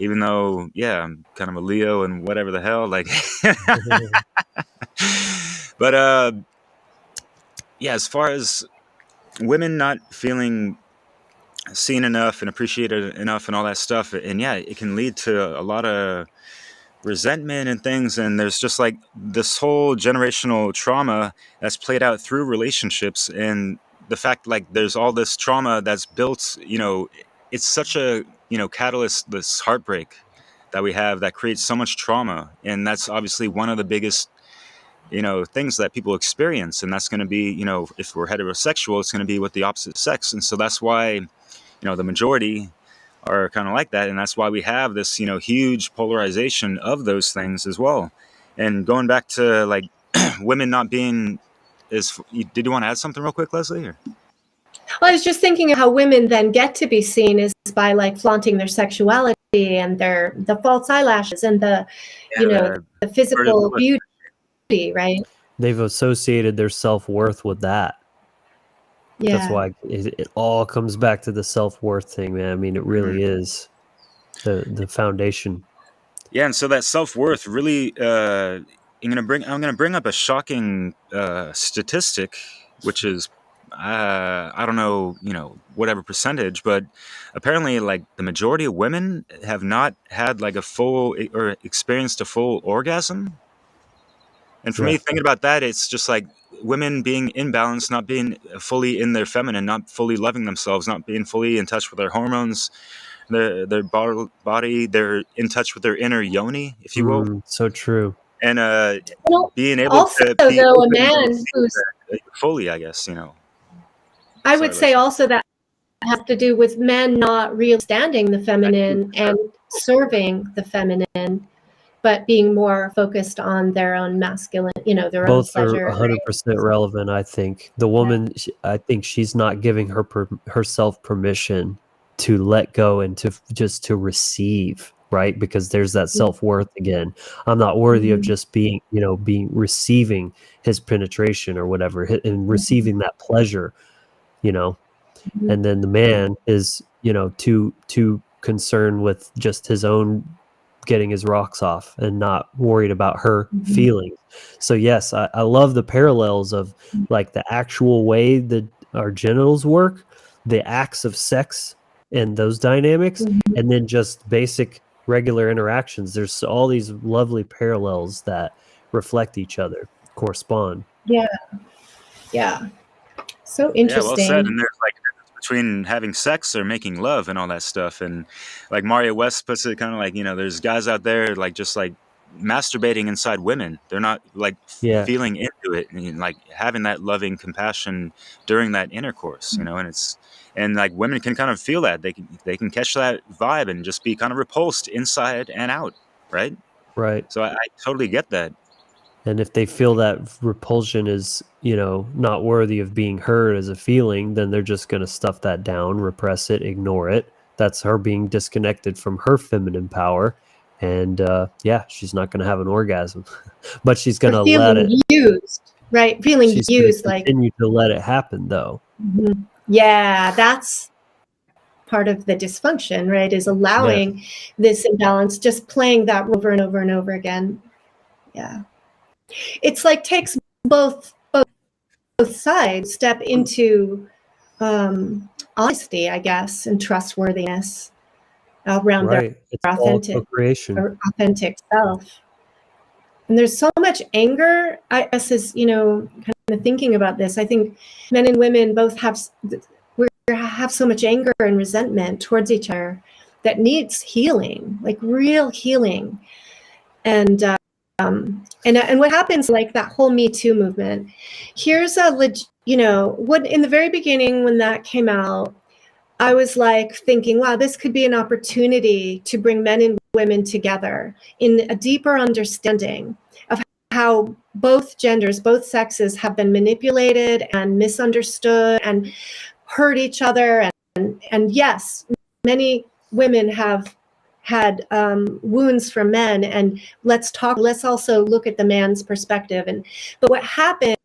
Speaker 1: even though I'm kind of a Leo and whatever the hell, like but as far as women not feeling seen enough and appreciated enough and all that stuff, and it can lead to a lot of resentment and things, and there's just like this whole generational trauma that's played out through relationships, and the fact like there's all this trauma that's built, it's such a catalyst, this heartbreak that we have that creates so much trauma, and that's obviously one of the biggest things that people experience, and that's going to be, if we're heterosexual, it's going to be with the opposite sex, and so that's why the majority are kind of like that, and that's why we have this huge polarization of those things as well. And going back to like women not being did you want to add something real quick, Leslie? Or?
Speaker 2: Well, I was just thinking of how women then get to be seen is by like flaunting their sexuality and the false eyelashes and the physical beauty, right?
Speaker 3: They've associated their self-worth with that.
Speaker 2: Yeah.
Speaker 3: That's why it all comes back to the self-worth thing, man. I mean, it really is the foundation.
Speaker 1: Yeah, and so that self-worth really, I'm gonna bring up a shocking statistic, which is I don't know, whatever percentage, but apparently, like the majority of women have not had like a full or experienced a full orgasm. And for
Speaker 3: Yeah.
Speaker 1: me, thinking about that, it's just like women being imbalanced, not being fully in their feminine, not fully loving themselves, not being fully in touch with their hormones, their body, they're in touch with their inner yoni, if you will,
Speaker 3: So true.
Speaker 1: and
Speaker 2: Well,
Speaker 1: being able
Speaker 2: also,
Speaker 1: to be
Speaker 2: though, a
Speaker 1: open to
Speaker 2: man
Speaker 1: receive
Speaker 2: who's,
Speaker 1: that fully, I guess, you know.
Speaker 2: I
Speaker 1: Sorry,
Speaker 2: would say
Speaker 1: Lisa.
Speaker 2: also that has to do with men not really understanding the feminine and serving the feminine, but being more focused on their own masculine, their own
Speaker 3: Both are
Speaker 2: pleasure.
Speaker 3: 100% relevant, I think. The woman, I think she's not giving herself permission to let go and just to receive, right? Because there's that self-worth again. I'm not worthy of just being receiving his penetration or whatever, and receiving that pleasure, and then the man is, too concerned with just his own getting his rocks off and not worried about her feelings. So yes, I love the parallels of like the actual way that our genitals work, the acts of sex and those dynamics, and then just basic regular interactions. There's all these lovely parallels that reflect each other, correspond.
Speaker 2: Yeah. So
Speaker 1: Yeah, well said.
Speaker 2: interesting.
Speaker 1: And there's like a difference between having sex or making love and all that stuff. And like Mario West puts it kind of like, there's guys out there like just like masturbating inside women. They're not like
Speaker 3: Yeah.
Speaker 1: feeling into it and like having that loving compassion during that intercourse, and like women can kind of feel that. They can catch that vibe and just be kind of repulsed inside and out, right?
Speaker 3: Right.
Speaker 1: So I totally get that.
Speaker 3: And if they feel that repulsion is, not worthy of being heard as a feeling, then they're just going to stuff that down, repress it, ignore it. That's her being disconnected from her feminine power. And she's not going to have an orgasm, but she's going
Speaker 2: Or
Speaker 3: to let
Speaker 2: feeling
Speaker 3: it.
Speaker 2: used, right? Feeling
Speaker 3: She's going to
Speaker 2: used, like,
Speaker 3: continue to let it happen, though.
Speaker 2: yeah, that's part of the dysfunction, right? Is allowing this imbalance, just playing that over and over and over again. Yeah. It's like takes both sides step into honesty, I guess, and trustworthiness around
Speaker 3: Right. It's
Speaker 2: their
Speaker 3: all co-creation.
Speaker 2: authentic self. And there's so much anger, I guess, is, kind of thinking about this. I think men and women both have so much anger and resentment towards each other that needs healing, like real healing. And what happens, like that whole Me Too movement, here's what in the very beginning when that came out, I was like thinking, wow, this could be an opportunity to bring men and women together in a deeper understanding of how both genders, both sexes have been manipulated and misunderstood and hurt each other. And yes, many women have had wounds from men, and let's also look at the man's perspective. But what happened,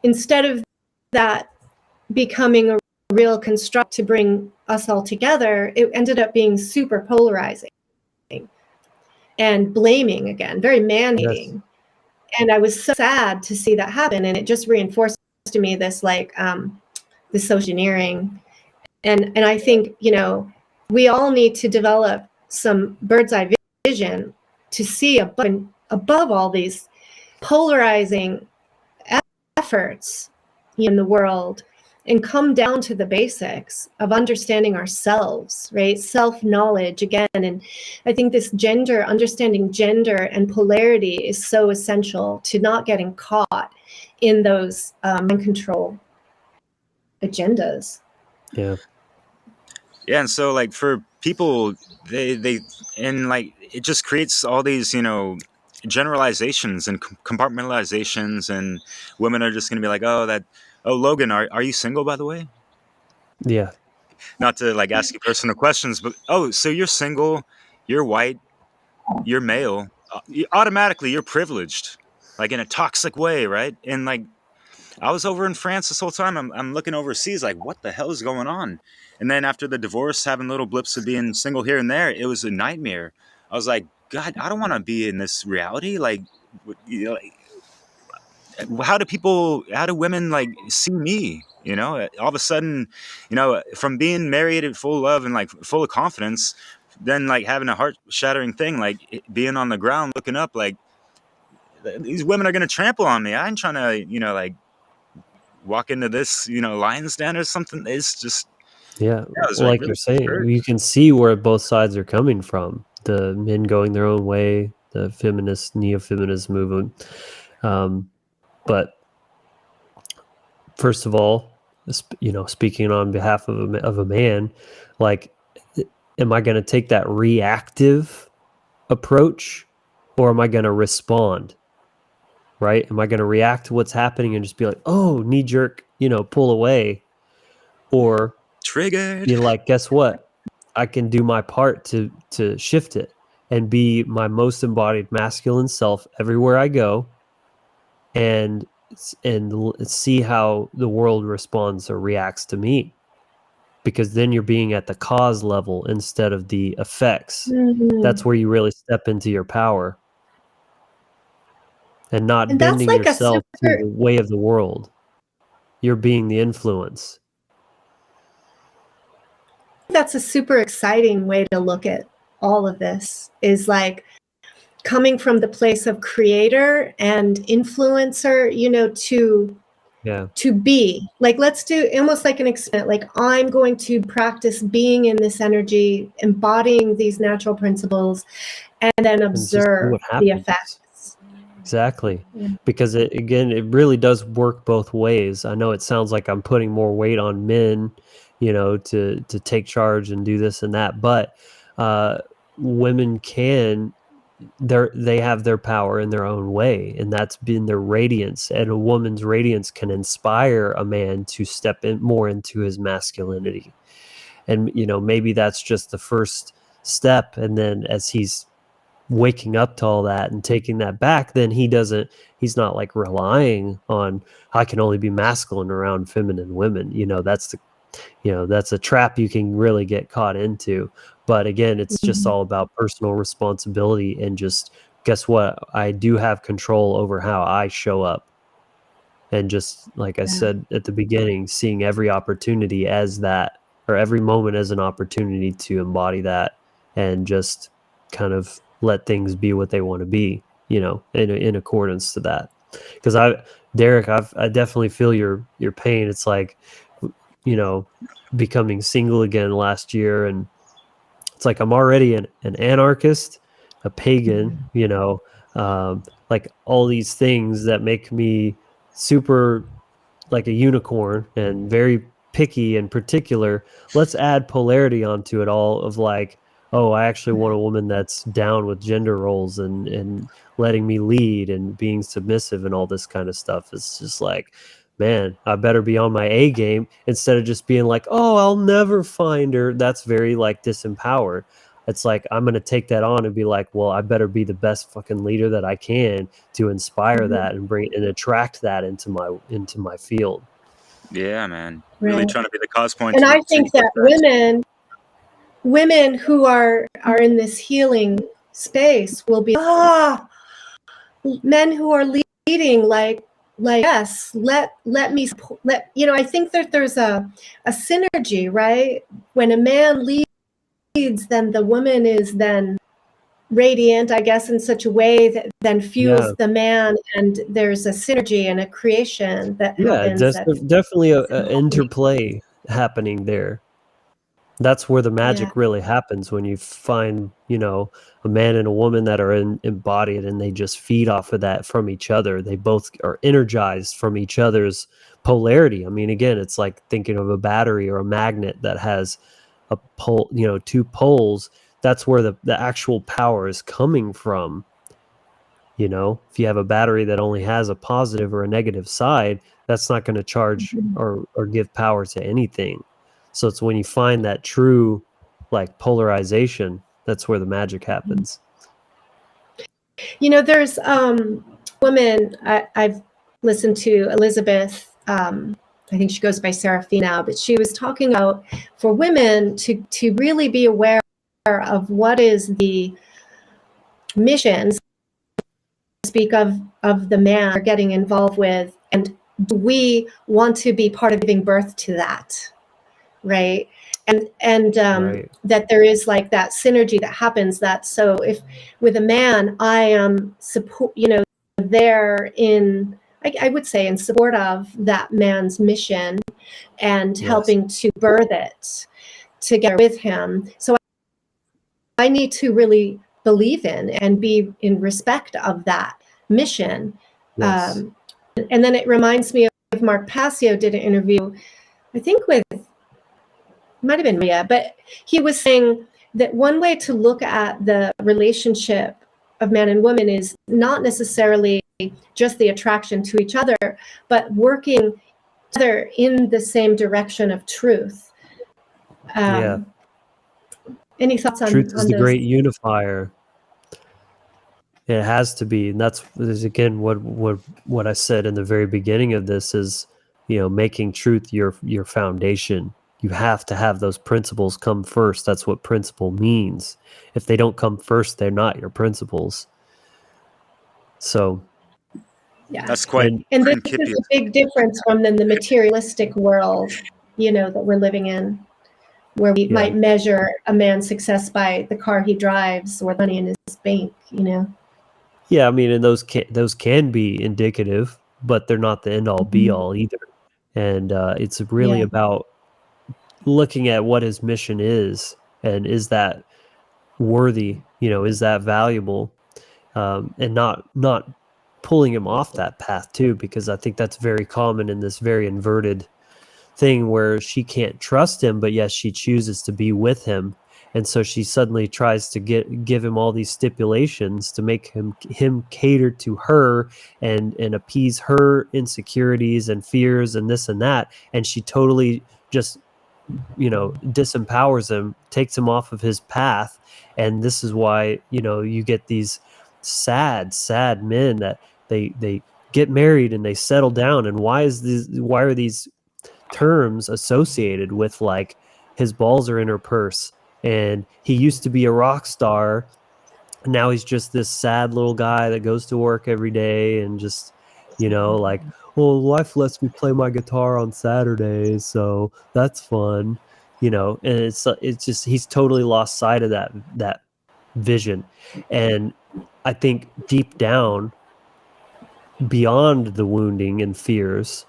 Speaker 2: instead of that becoming a real construct to bring us all together, it ended up being super polarizing and blaming again, very man-hating. Yes. And I was so sad to see that happen, and it just reinforced to me this this social engineering. And I think, we all need to develop some bird's eye vision to see above all these polarizing efforts in the world and come down to the basics of understanding ourselves, right? Self-knowledge again. And I think this understanding gender and polarity is so essential to not getting caught in those mind control agendas.
Speaker 3: Yeah.
Speaker 1: Yeah, and so like for people, they and like it just creates all these generalizations and compartmentalizations, and women are just gonna be like, oh Logan, are you single, by the way?
Speaker 3: Yeah.
Speaker 1: Not to like ask you personal questions, but so you're single, you're white, you're male, automatically you're privileged, like in a toxic way, right? And like I was over in France this whole time. I'm looking overseas, like, what the hell is going on? And then after the divorce, having little blips of being single here and there, it was a nightmare. I was like, God, I don't want to be in this reality. Like, how do women like see me? All of a sudden, from being married in full love and like full of confidence, then like having a heart shattering thing, like being on the ground looking up, like these women are going to trample on me. I ain't trying to, like walk into this, lion's den or something. It's just,
Speaker 3: Yeah,
Speaker 1: I was like
Speaker 3: like
Speaker 1: really
Speaker 3: you're saying,
Speaker 1: hurt.
Speaker 3: you can see where both sides are coming from. The men going their own way, the feminist, neo-feminist movement. But first of all, speaking on behalf of a man, like, am I going to take that reactive approach, or am I going to respond? Right? Am I going to react to what's happening and just be like, oh, knee jerk, pull away? Or
Speaker 1: Triggered.
Speaker 3: be like, guess what? I can do my part to shift it and be my most embodied masculine self everywhere I go, and see how the world responds or reacts to me. Because then you're being at the cause level instead of the effects. That's where you really step into your power, and not
Speaker 2: And that's
Speaker 3: bending
Speaker 2: like a
Speaker 3: yourself to
Speaker 2: super,
Speaker 3: the way of the world. You're being the influence.
Speaker 2: that's a super exciting way to look at all of this, is like coming from the place of creator and influencer, to be like, let's do almost like an experiment. Like, I'm going to practice being in this energy, embodying these natural principles, and then
Speaker 3: And just see
Speaker 2: observe
Speaker 3: what
Speaker 2: the
Speaker 3: happens.
Speaker 2: effects.
Speaker 3: Exactly.
Speaker 2: Yeah.
Speaker 3: Because it really does work both ways. I know it sounds like I'm putting more weight on men, to take charge and do this and that, but women they have their power in their own way, and that's been their radiance. And a woman's radiance can inspire a man to step in more into his masculinity. And maybe that's just the first step, and then as he's waking up to all that and taking that back, then he's not like relying on, I can only be masculine around feminine women. That's a trap you can really get caught into. But again, it's just all about personal responsibility, and just, guess what? I do have control over how I show up. And just like I said at the beginning, seeing every opportunity as that, or every moment as an opportunity to embody that, and just kind of let things be what they want to be, in accordance to that. Because Derek, I definitely feel your pain. It's like, becoming single again last year, and it's like I'm already an anarchist, a pagan, like all these things that make me super like a unicorn and very picky and particular. Let's add polarity onto it all, of like, oh, I actually want a woman that's down with gender roles and letting me lead and being submissive and all this kind of stuff. It's just like, man, I better be on my A game, instead of just being like, oh, I'll never find her. That's very like disempowered. It's like, I'm going to take that on and be like, well, I better be the best fucking leader that I can to inspire that and bring and attract that into my field.
Speaker 1: Yeah, man. Really trying to be the cause point.
Speaker 2: And I think that women who are in this healing space will be men who are leading, like yes, let me I think that there's a synergy, right? When a man leads, then the woman is then radiant, I guess, in such a way that then fuels the man, and there's a synergy and a creation that happens.
Speaker 3: Definitely a interplay happening there. That's where the magic really happens, when you find, a man and a woman that are embodied, and they just feed off of that from each other. They both are energized from each other's polarity. I mean, again, it's like thinking of a battery or a magnet that has a pole, two poles. That's where the actual power is coming from. If you have a battery that only has a positive or a negative side, that's not going to charge or give power to anything. So it's when you find that true like polarization, that's where the magic happens.
Speaker 2: There's women, I've listened to Elizabeth, I think she goes by Seraphine now, but she was talking about for women to really be aware of what is the mission, speak of the man they're getting involved with, and do we want to be part of giving birth to that, right? And that there is like that synergy that happens. That so if with a man I am support, there in, I would say, in support of that man's mission and
Speaker 3: Yes.
Speaker 2: helping to birth it together with him. So I need to really believe in and be in respect of that mission.
Speaker 3: Yes.
Speaker 2: And then it reminds me of Mark Passio did an interview, I think with, might have been Maria, but he was saying that one way to look at the relationship of man and woman is not necessarily just the attraction to each other, but working together in the same direction of truth.
Speaker 3: Yeah.
Speaker 2: Any thoughts on
Speaker 3: Truth is the
Speaker 2: those?
Speaker 3: great unifier. It has to be, and that's again what I said in the very beginning of this is, making truth your foundation. You have to have those principles come first. That's what principle means. If they don't come first, they're not your principles. So,
Speaker 2: Yeah,
Speaker 1: That's quite
Speaker 2: and this
Speaker 1: Principious.
Speaker 2: is a big difference from the materialistic world, that we're living in, where we might measure a man's success by the car he drives or the money in his bank.
Speaker 3: Yeah, I mean, and those can be indicative, but they're not the end all be all either. And it's really about looking at what his mission is, and is that worthy? Is that valuable? And not pulling him off that path too, because I think that's very common in this very inverted thing where she can't trust him, but yes, she chooses to be with him. And so she suddenly tries to give him all these stipulations to make him cater to her and appease her insecurities and fears and this and that. And she totally just, disempowers him, takes him off of his path. And this is why, you get these sad men that they get married and they settle down. And why are these terms associated with, like, his balls are in her purse and he used to be a rock star, and now he's just this sad little guy that goes to work every day and just, like, well, life lets me play my guitar on Saturdays, so that's fun, and it's just, he's totally lost sight of that vision. And I think deep down, beyond the wounding and fears,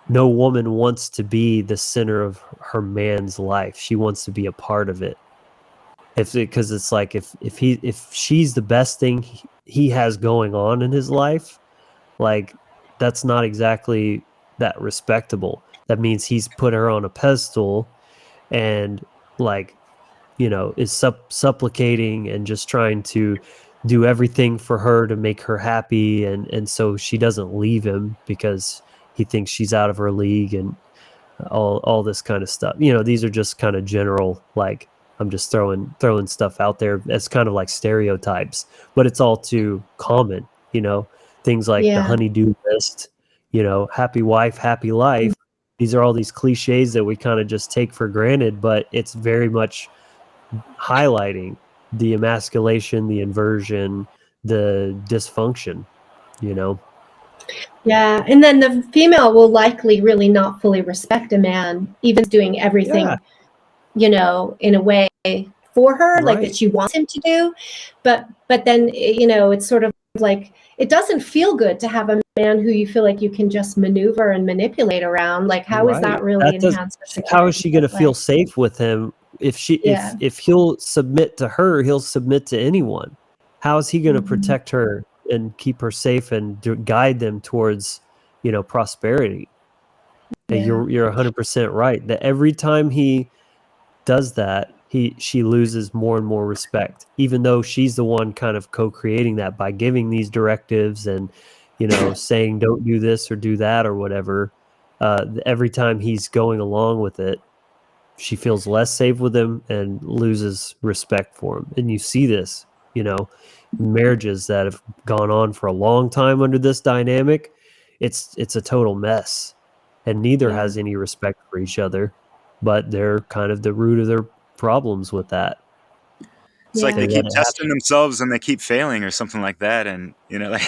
Speaker 3: no woman wants to be the center of her man's life. She wants to be a part of it. Because it's like, if she's the best thing he has going on in his life, like, that's not exactly that respectable. That means he's put her on a pedestal and, like, is supplicating and just trying to do everything for her to make her happy, and so she doesn't leave him because he thinks she's out of her league and all this kind of stuff. These are just kind of general, like, I'm just throwing stuff out there as kind of like stereotypes, but it's all too common. Things like the honeydew list, happy wife, happy life. These are all these cliches that we kind of just take for granted, but it's very much highlighting the emasculation, the inversion, the dysfunction.
Speaker 2: Yeah, and then the female will likely really not fully respect a man, even doing everything, in a way for her, like that she wants him to do. But then, it's sort of like, it doesn't feel good to have a man who you feel like you can just maneuver and manipulate around. Like, how is that really enhanced?
Speaker 3: How is she going to feel safe with him if he'll submit to her, he'll submit to anyone? How is he going to protect her and keep her safe and guide them towards, prosperity? And you're 100% right that every time he does that, she loses more and more respect, even though she's the one kind of co-creating that by giving these directives and, saying don't do this or do that or whatever. Every time he's going along with it, she feels less safe with him and loses respect for him. And you see this, marriages that have gone on for a long time under this dynamic, it's a total mess, and neither has any respect for each other, but they're kind of the root of their problems with that.
Speaker 1: It's like they keep testing themselves and they keep failing or something like that. And, like,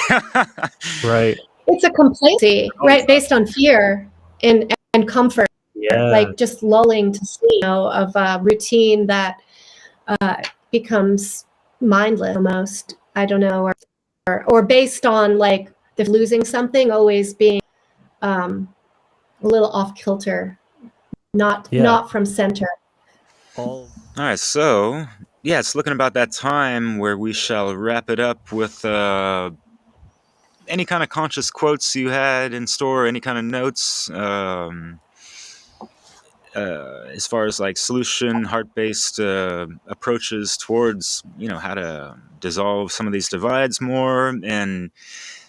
Speaker 3: right.
Speaker 2: It's a complacency, right? Based on fear and comfort, like just lulling to sleep, of a routine that becomes mindless almost. I don't know, or based on, like, if losing something, always being a little off kilter, not from center.
Speaker 1: All right, so yeah, it's looking about that time where we shall wrap it up with any kind of conscious quotes you had in store, any kind of notes, as far as like solution heart-based approaches towards how to dissolve some of these divides more. And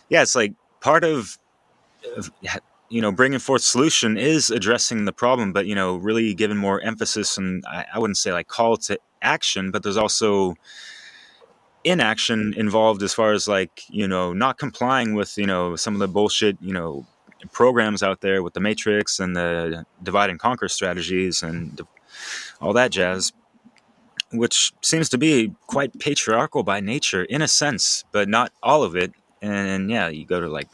Speaker 1: yeah, it's like part of bringing forth solution is addressing the problem, but really giving more emphasis, and I wouldn't say like call to action, but there's also inaction involved as far as like not complying with some of the bullshit programs out there with the matrix and the divide and conquer strategies and all that jazz, which seems to be quite patriarchal by nature in a sense, but not all of it. And yeah, you go to like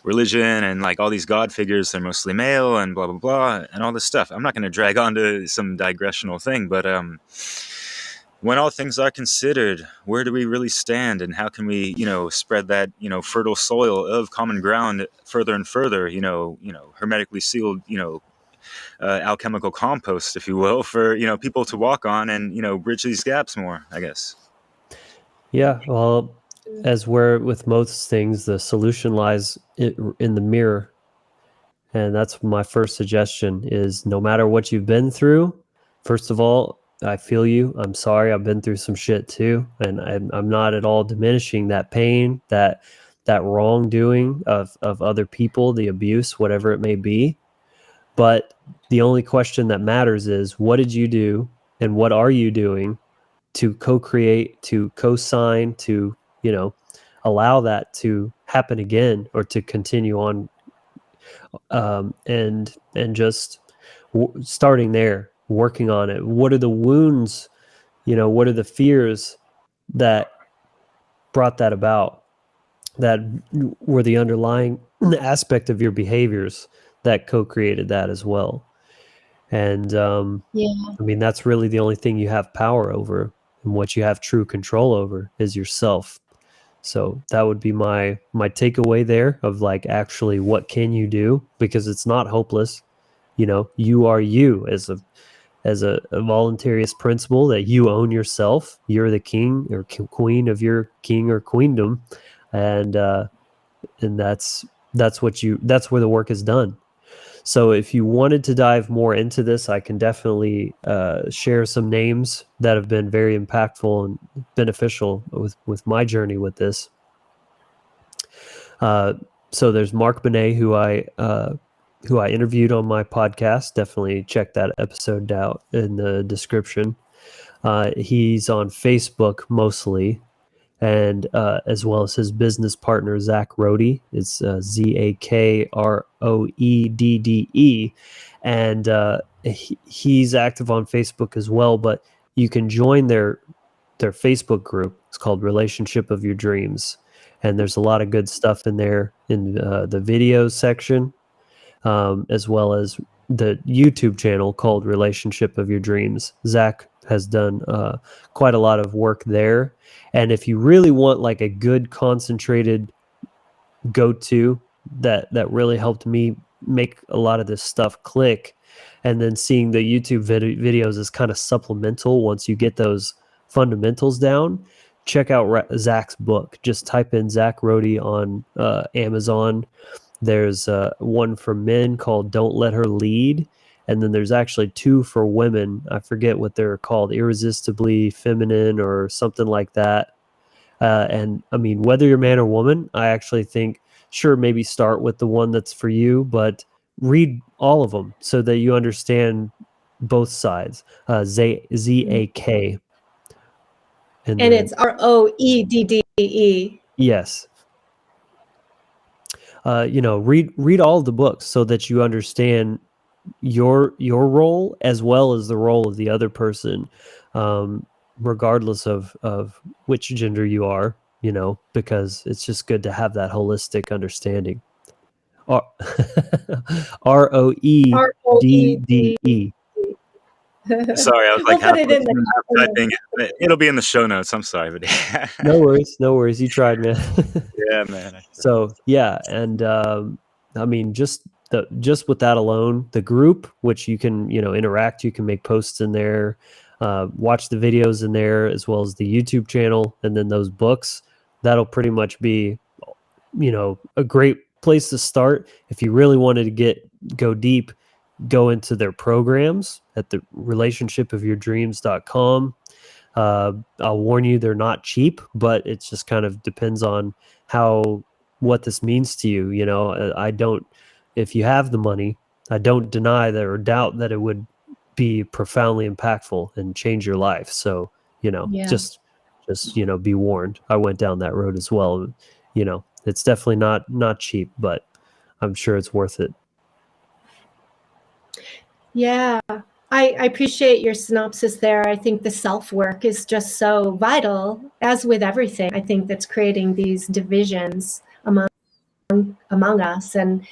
Speaker 1: religion and like all these god figures, they're mostly male and blah blah blah and all this stuff. I'm not going to drag on to some digressional thing, but when all things are considered, where do we really stand, and how can we spread that fertile soil of common ground further and further, hermetically sealed alchemical compost, if you will, for people to walk on and bridge these gaps more, I guess.
Speaker 3: Yeah, well, as where with most things, the solution lies in the mirror. And that's my first suggestion is no matter what you've been through, first of all, I feel you. I'm sorry. I've been through some shit too. And I'm not at all diminishing that pain, that wrongdoing of other people, the abuse, whatever it may be. But the only question that matters is what did you do and what are you doing to co-create, to co-sign, to, allow that to happen again or to continue on, and just starting there, working on it. What are the wounds, what are the fears that brought that about, that were the underlying aspect of your behaviors that co-created that as well. And I mean, that's really the only thing you have power over, and what you have true control over is yourself. So that would be my takeaway there of like, actually, what can you do? Because it's not hopeless. You are you as a voluntarist principle, that you own yourself. You're the king or queen of your king or queendom. And that's where the work is done. So if you wanted to dive more into this, I can definitely share some names that have been very impactful and beneficial with my journey with this. So there's Mark Benet, who I interviewed on my podcast. Definitely check that episode out in the description. He's on Facebook mostly, and as well as his business partner, Zach Roede. It's Zakroedde. And he's active on Facebook as well, but you can join their Facebook group. It's called Relationship of Your Dreams. And there's a lot of good stuff in there in the videos section, as well as the YouTube channel called Relationship of Your Dreams. Zach has done quite a lot of work there. And if you really want like a good concentrated go-to that really helped me make a lot of this stuff click, and then seeing the YouTube videos is kind of supplemental once you get those fundamentals down, check out Zach's book. Just type in Zach Roede on Amazon. There's one for men called Don't Let Her Lead. And then there's actually two for women. I forget what they're called, Irresistibly Feminine or something like that. And I mean, whether you're man or woman, I actually think, sure, maybe start with the one that's for you, but read all of them so that you understand both sides. ZAK.
Speaker 2: And it's ROEDDE.
Speaker 3: Yes. Read all of the books so that you understand your role as well as the role of the other person, regardless of which gender you are, because it's just good to have that holistic understanding. ROEDDE.
Speaker 1: Sorry, I was
Speaker 2: We'll
Speaker 1: like
Speaker 2: put
Speaker 1: half
Speaker 2: it in
Speaker 1: listening,
Speaker 2: the
Speaker 1: half typing. It'll be in the show notes. I'm sorry, but
Speaker 3: No worries, no worries. You tried, man.
Speaker 1: yeah, man.
Speaker 3: So yeah, and I mean, just with that alone, the group, which you can interact, you can make posts in there, watch the videos in there, as well as the YouTube channel, and then those books. That'll pretty much be a great place to start if you really wanted to go deep. Go into their programs at the relationshipofyourdreams.com. I'll warn you, they're not cheap, but it just kind of depends on what this means to you. I don't, if you have the money, I don't deny that or doubt that it would be profoundly impactful and change your life. So,
Speaker 2: Yeah.
Speaker 3: just be warned. I went down that road as well. It's definitely not cheap, but I'm sure it's worth it.
Speaker 2: Yeah, I appreciate your synopsis there. I think the self-work is just so vital, as with everything, I think, that's creating these divisions among us. And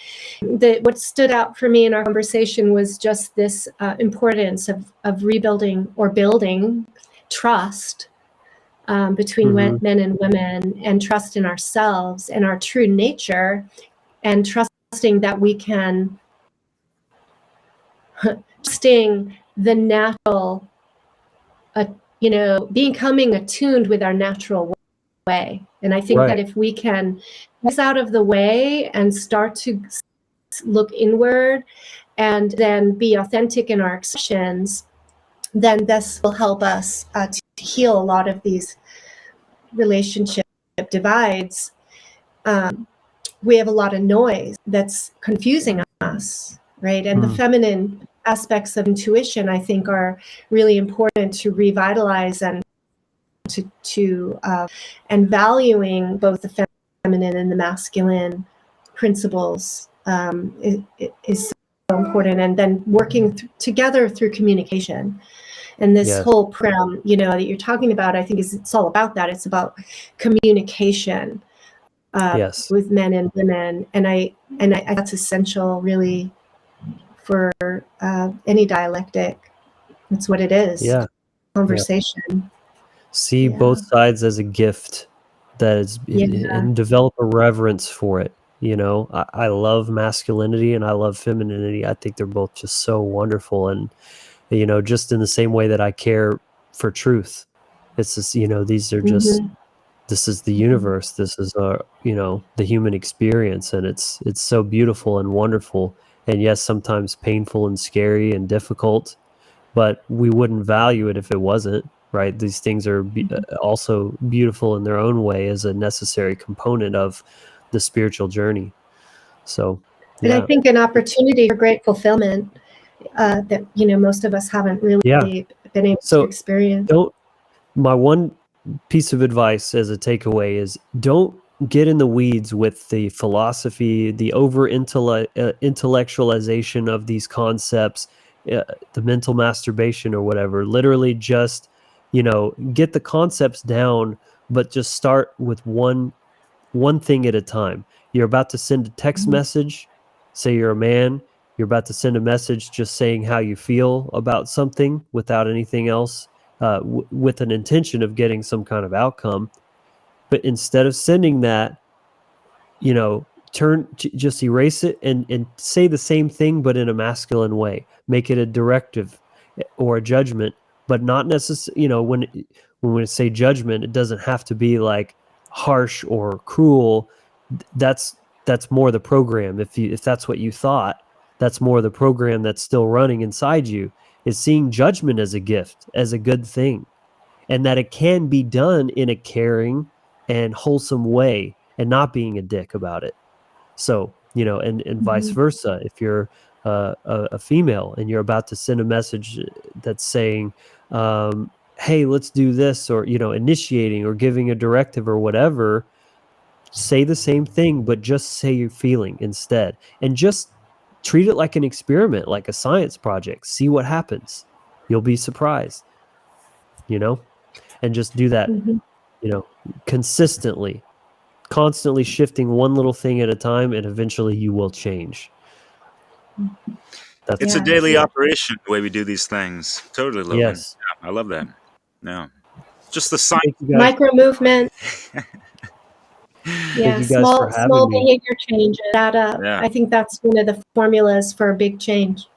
Speaker 2: what stood out for me in our conversation was just this importance of rebuilding or building trust between men and women, and trust in ourselves and our true nature, and trusting that we can trusting the natural, becoming attuned with our natural way. And I think that if we can get out of the way and start to look inward and then be authentic in our expressions, then this will help us to heal a lot of these relationship divides. We have a lot of noise that's confusing us, right? And the feminine aspects of intuition, I think, are really important to revitalize and and valuing both the feminine and the masculine principles is so important. And then working together through communication. And this whole program, that you're talking about, I think it's all about that. It's about communication with men and women, and I that's essential, really, for any dialectic. That's what it is.
Speaker 3: Yeah,
Speaker 2: conversation.
Speaker 3: See both sides as a gift that is, and develop a reverence for it. I love masculinity and I love femininity. I think they're both just so wonderful, and just in the same way that I care for truth. It's just these are just. This is the universe. This is the human experience, and it's so beautiful and wonderful. And yes, sometimes painful and scary and difficult, but we wouldn't value it if it wasn't, right? These things are also beautiful in their own way as a necessary component of the spiritual journey. So,
Speaker 2: and I think an opportunity for great fulfillment that most of us haven't really been able to experience.
Speaker 3: My one piece of advice as a takeaway is don't get in the weeds with the philosophy, the over intellectualization of these concepts, the mental masturbation or whatever. Literally just, get the concepts down, but just start with one thing at a time. You're about to send a text message, say you're a man, you're about to send a message just saying how you feel about something without anything else. With an intention of getting some kind of outcome, but instead of sending that, just erase it and say the same thing, but in a masculine way. Make it a directive or a judgment, but not necessarily. When we say judgment, it doesn't have to be like harsh or cruel. That's more the program. If that's what you thought, that's more the program that's still running inside you. Is seeing judgment as a gift, as a good thing, and that it can be done in a caring and wholesome way and not being a dick about it. So, and vice versa. If you're a female and you're about to send a message that's saying, hey, let's do this, or, initiating or giving a directive or whatever, say the same thing, but just say your feeling instead. And just treat it like an experiment, like a science project. See what happens. You'll be surprised, and just do that, consistently, constantly shifting one little thing at a time, and eventually you will change. That's
Speaker 1: It's a
Speaker 2: Yeah.
Speaker 1: daily operation the way we do these things. Totally, Logan.
Speaker 3: yes.
Speaker 1: Yeah, I love that. Yeah. Just the sign.
Speaker 3: Thank you guys.
Speaker 2: Micro movement.
Speaker 3: Thank
Speaker 2: Yeah,
Speaker 3: you guys for having
Speaker 2: small
Speaker 3: me.
Speaker 2: behavior changes that up.
Speaker 1: Yeah.
Speaker 2: I think that's one of the formulas for a big change.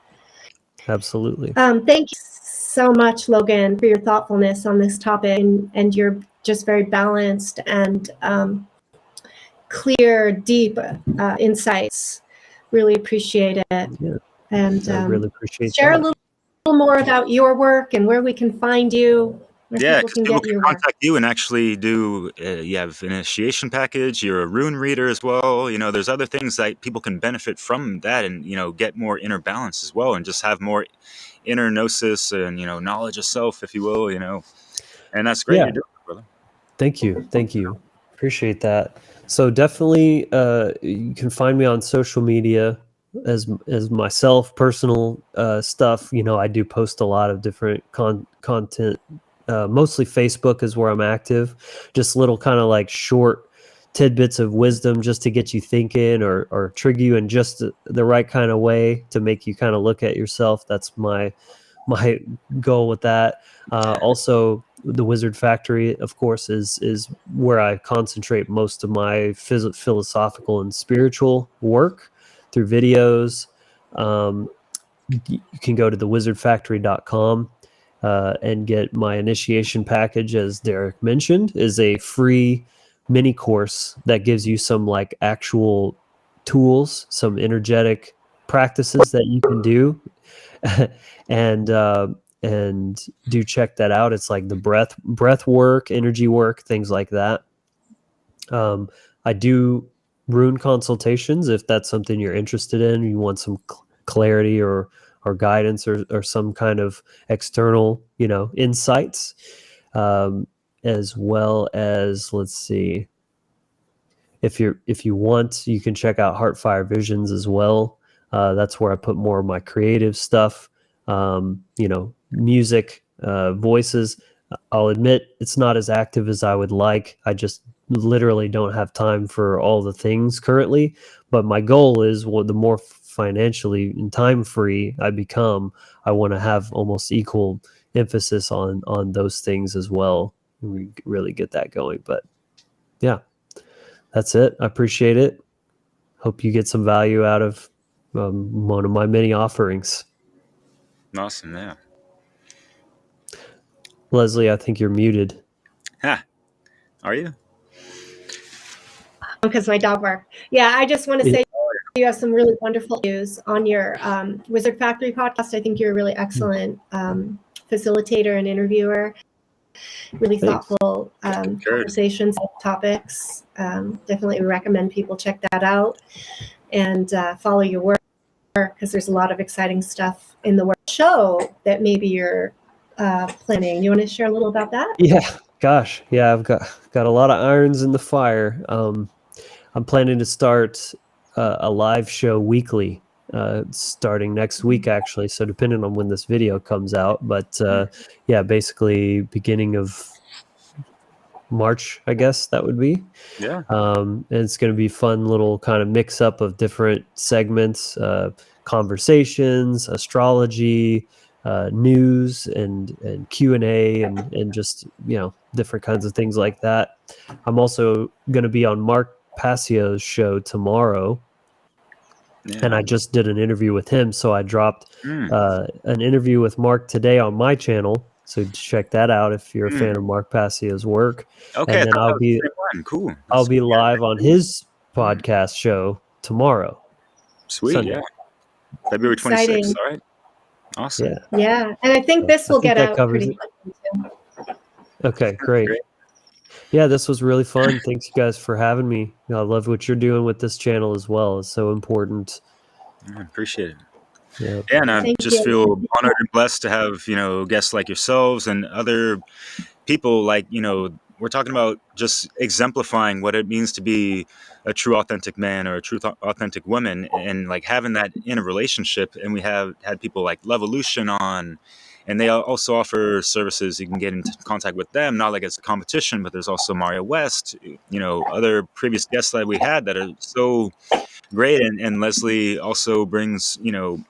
Speaker 3: Absolutely.
Speaker 2: Thank you so much, Logan, for your thoughtfulness on this topic, and your just very balanced and clear, deep insights. Really appreciate it.
Speaker 3: Yeah,
Speaker 2: And
Speaker 3: I really appreciate
Speaker 2: share a
Speaker 3: that.
Speaker 2: little more about your work and where we can find you, where
Speaker 1: Yeah,
Speaker 2: people
Speaker 1: because
Speaker 2: can
Speaker 1: people
Speaker 2: get
Speaker 1: can
Speaker 2: your work.
Speaker 1: contact you and actually do. You have an initiation package. You're a rune reader as well. You know, there's other things that people can benefit from that, and get more inner balance as well, and just have more inner gnosis and knowledge of self, if you will. And that's great.
Speaker 3: Yeah.
Speaker 1: You're doing it, brother.
Speaker 3: Thank you. Appreciate that. So definitely, you can find me on social media as myself, personal stuff. I do post a lot of different content. Mostly Facebook is where I'm active. Just little kind of like short tidbits of wisdom just to get you thinking or trigger you in just the right kind of way to make you kind of look at yourself. That's my goal with that. Also, the Wizard Factory, of course, is where I concentrate most of my philosophical and spiritual work through videos. You can go to thewizardfactory.com and get my initiation package, as Derek mentioned, is a free mini course that gives you some like actual tools, some energetic practices that you can do. And do check that out. It's like the breath work, energy work, things like that. I do rune consultations if that's something you're interested in. You want some clarity or guidance or some kind of external insights, as well as, let's see, if you want, you can check out Heartfire Visions as well. That's where I put more of my creative stuff, music, voices. I'll admit it's not as active as I would like. I just literally don't have time for all the things currently. But my goal is, well, the more financially and time free I become, I want to have almost equal emphasis on those things as well. We really get that going. But yeah, that's it. I appreciate it. Hope you get some value out of one of my many offerings.
Speaker 1: Awesome. Yeah.
Speaker 3: Leslie, I think you're muted.
Speaker 1: Ha. Are you?
Speaker 2: Because my dog barked. Yeah, I just want to say you have some really wonderful news on your Wizard Factory podcast. I think you're a really excellent facilitator and interviewer. Really
Speaker 3: Thanks.
Speaker 2: thoughtful conversations, topics. Definitely recommend people check that out and follow your work, because there's a lot of exciting stuff in the work show that maybe you're planning. You want to share a little about that?
Speaker 3: Yeah, gosh, yeah, I've got a lot of irons in the fire. I'm planning to start a live show weekly, starting next week, actually. So depending on when this video comes out, but yeah, basically beginning of March, I guess that would be.
Speaker 1: Yeah.
Speaker 3: And it's going to be fun little kind of mix up of different segments, conversations, astrology, news, and Q&A, and just different kinds of things like that. I'm also going to be on Mark Passio's show tomorrow, and I just did an interview with him, so I dropped an interview with Mark today on my channel. So check that out if you're a fan of Mark Passio's work.
Speaker 1: Okay,
Speaker 3: And then I'll be
Speaker 1: cool.
Speaker 3: I'll be live on his podcast show tomorrow.
Speaker 1: Sweet,
Speaker 3: Sunday.
Speaker 1: yeah. February 26th. All right. Awesome.
Speaker 2: Yeah, and I think this will get out pretty quickly too.
Speaker 3: Okay, great. Yeah, this was really fun. Thanks, you guys, for having me. I love what you're doing with this channel as well. It's so important.
Speaker 1: I appreciate it.
Speaker 3: Yeah,
Speaker 1: and I just feel honored and blessed to have guests like yourselves and other people like we're talking about just exemplifying what it means to be a true authentic man or a true authentic woman, and like having that in a relationship. And we have had people like Levolution on, and they also offer services. You can get in contact with them, not like it's a competition, but there's also Mario West, other previous guests that we had that are so great. And Leslie also brings,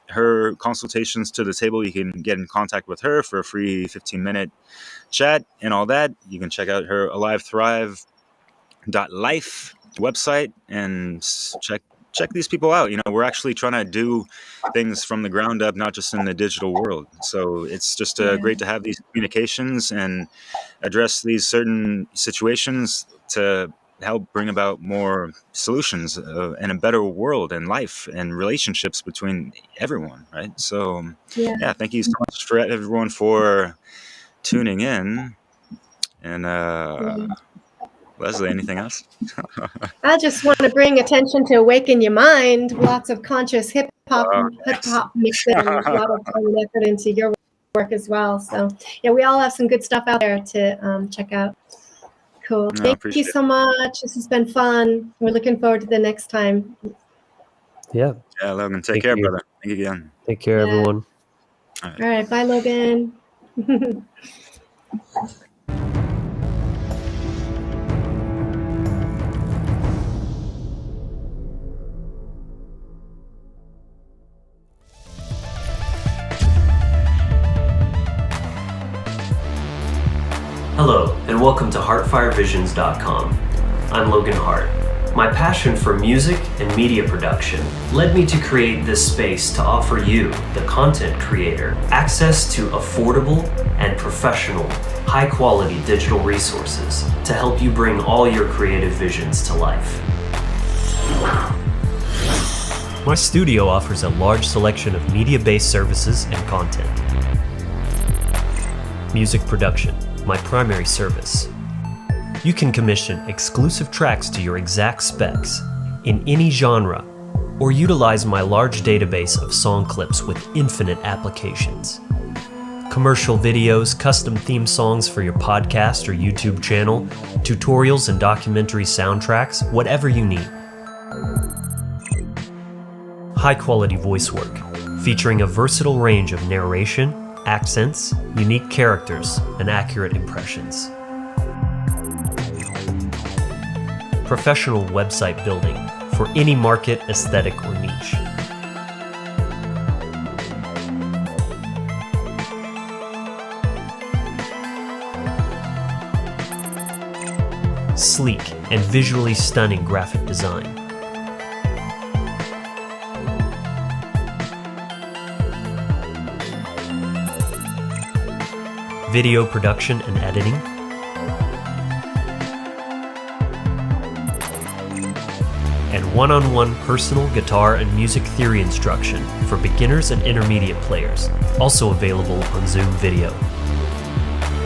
Speaker 1: her consultations to the table. You can get in contact with her for a free 15-minute chat and all that. You can check out her AliveThrive.life website and check these people out. We're actually trying to do things from the ground up, not just in the digital world. So it's just great to have these communications and address these certain situations to help bring about more solutions and a better world and life and relationships between everyone, right? So yeah, thank you so much for everyone for tuning in. And Leslie, anything else?
Speaker 2: I just want to bring attention to Awaken Your Mind. Lots of conscious hip hop mixed in, a lot of time and effort into your work as well. So yeah, we all have some good stuff out there to check out. Cool. Thank you so much. This has been fun. We're looking forward to the next time.
Speaker 3: Yeah.
Speaker 1: Yeah, Logan. Take care, brother. Thank you again.
Speaker 3: Take care, everyone.
Speaker 2: All right. Bye, Logan.
Speaker 3: Hello, and welcome to HeartfireVisions.com. I'm Logan Hart. My passion for music and media production led me to create this space to offer you, the content creator, access to affordable and professional, high-quality digital resources to help you bring all your creative visions to life. My studio offers a large selection of media-based services and content. Music production, my primary service. You can commission exclusive tracks to your exact specs in any genre, or utilize my large database of song clips with infinite applications. Commercial videos, custom theme songs for your podcast or YouTube channel, tutorials and documentary soundtracks, whatever you need. High-quality voice work, featuring a versatile range of narration, accents, unique characters, and accurate impressions. Professional website building for any market, aesthetic, or niche. Sleek and visually stunning graphic design. Video production and editing, and one-on-one personal guitar and music theory instruction for beginners and intermediate players, also available on Zoom Video.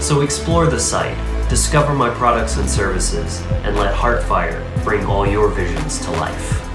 Speaker 3: So explore the site, discover my products and services, and let Heartfire bring all your visions to life.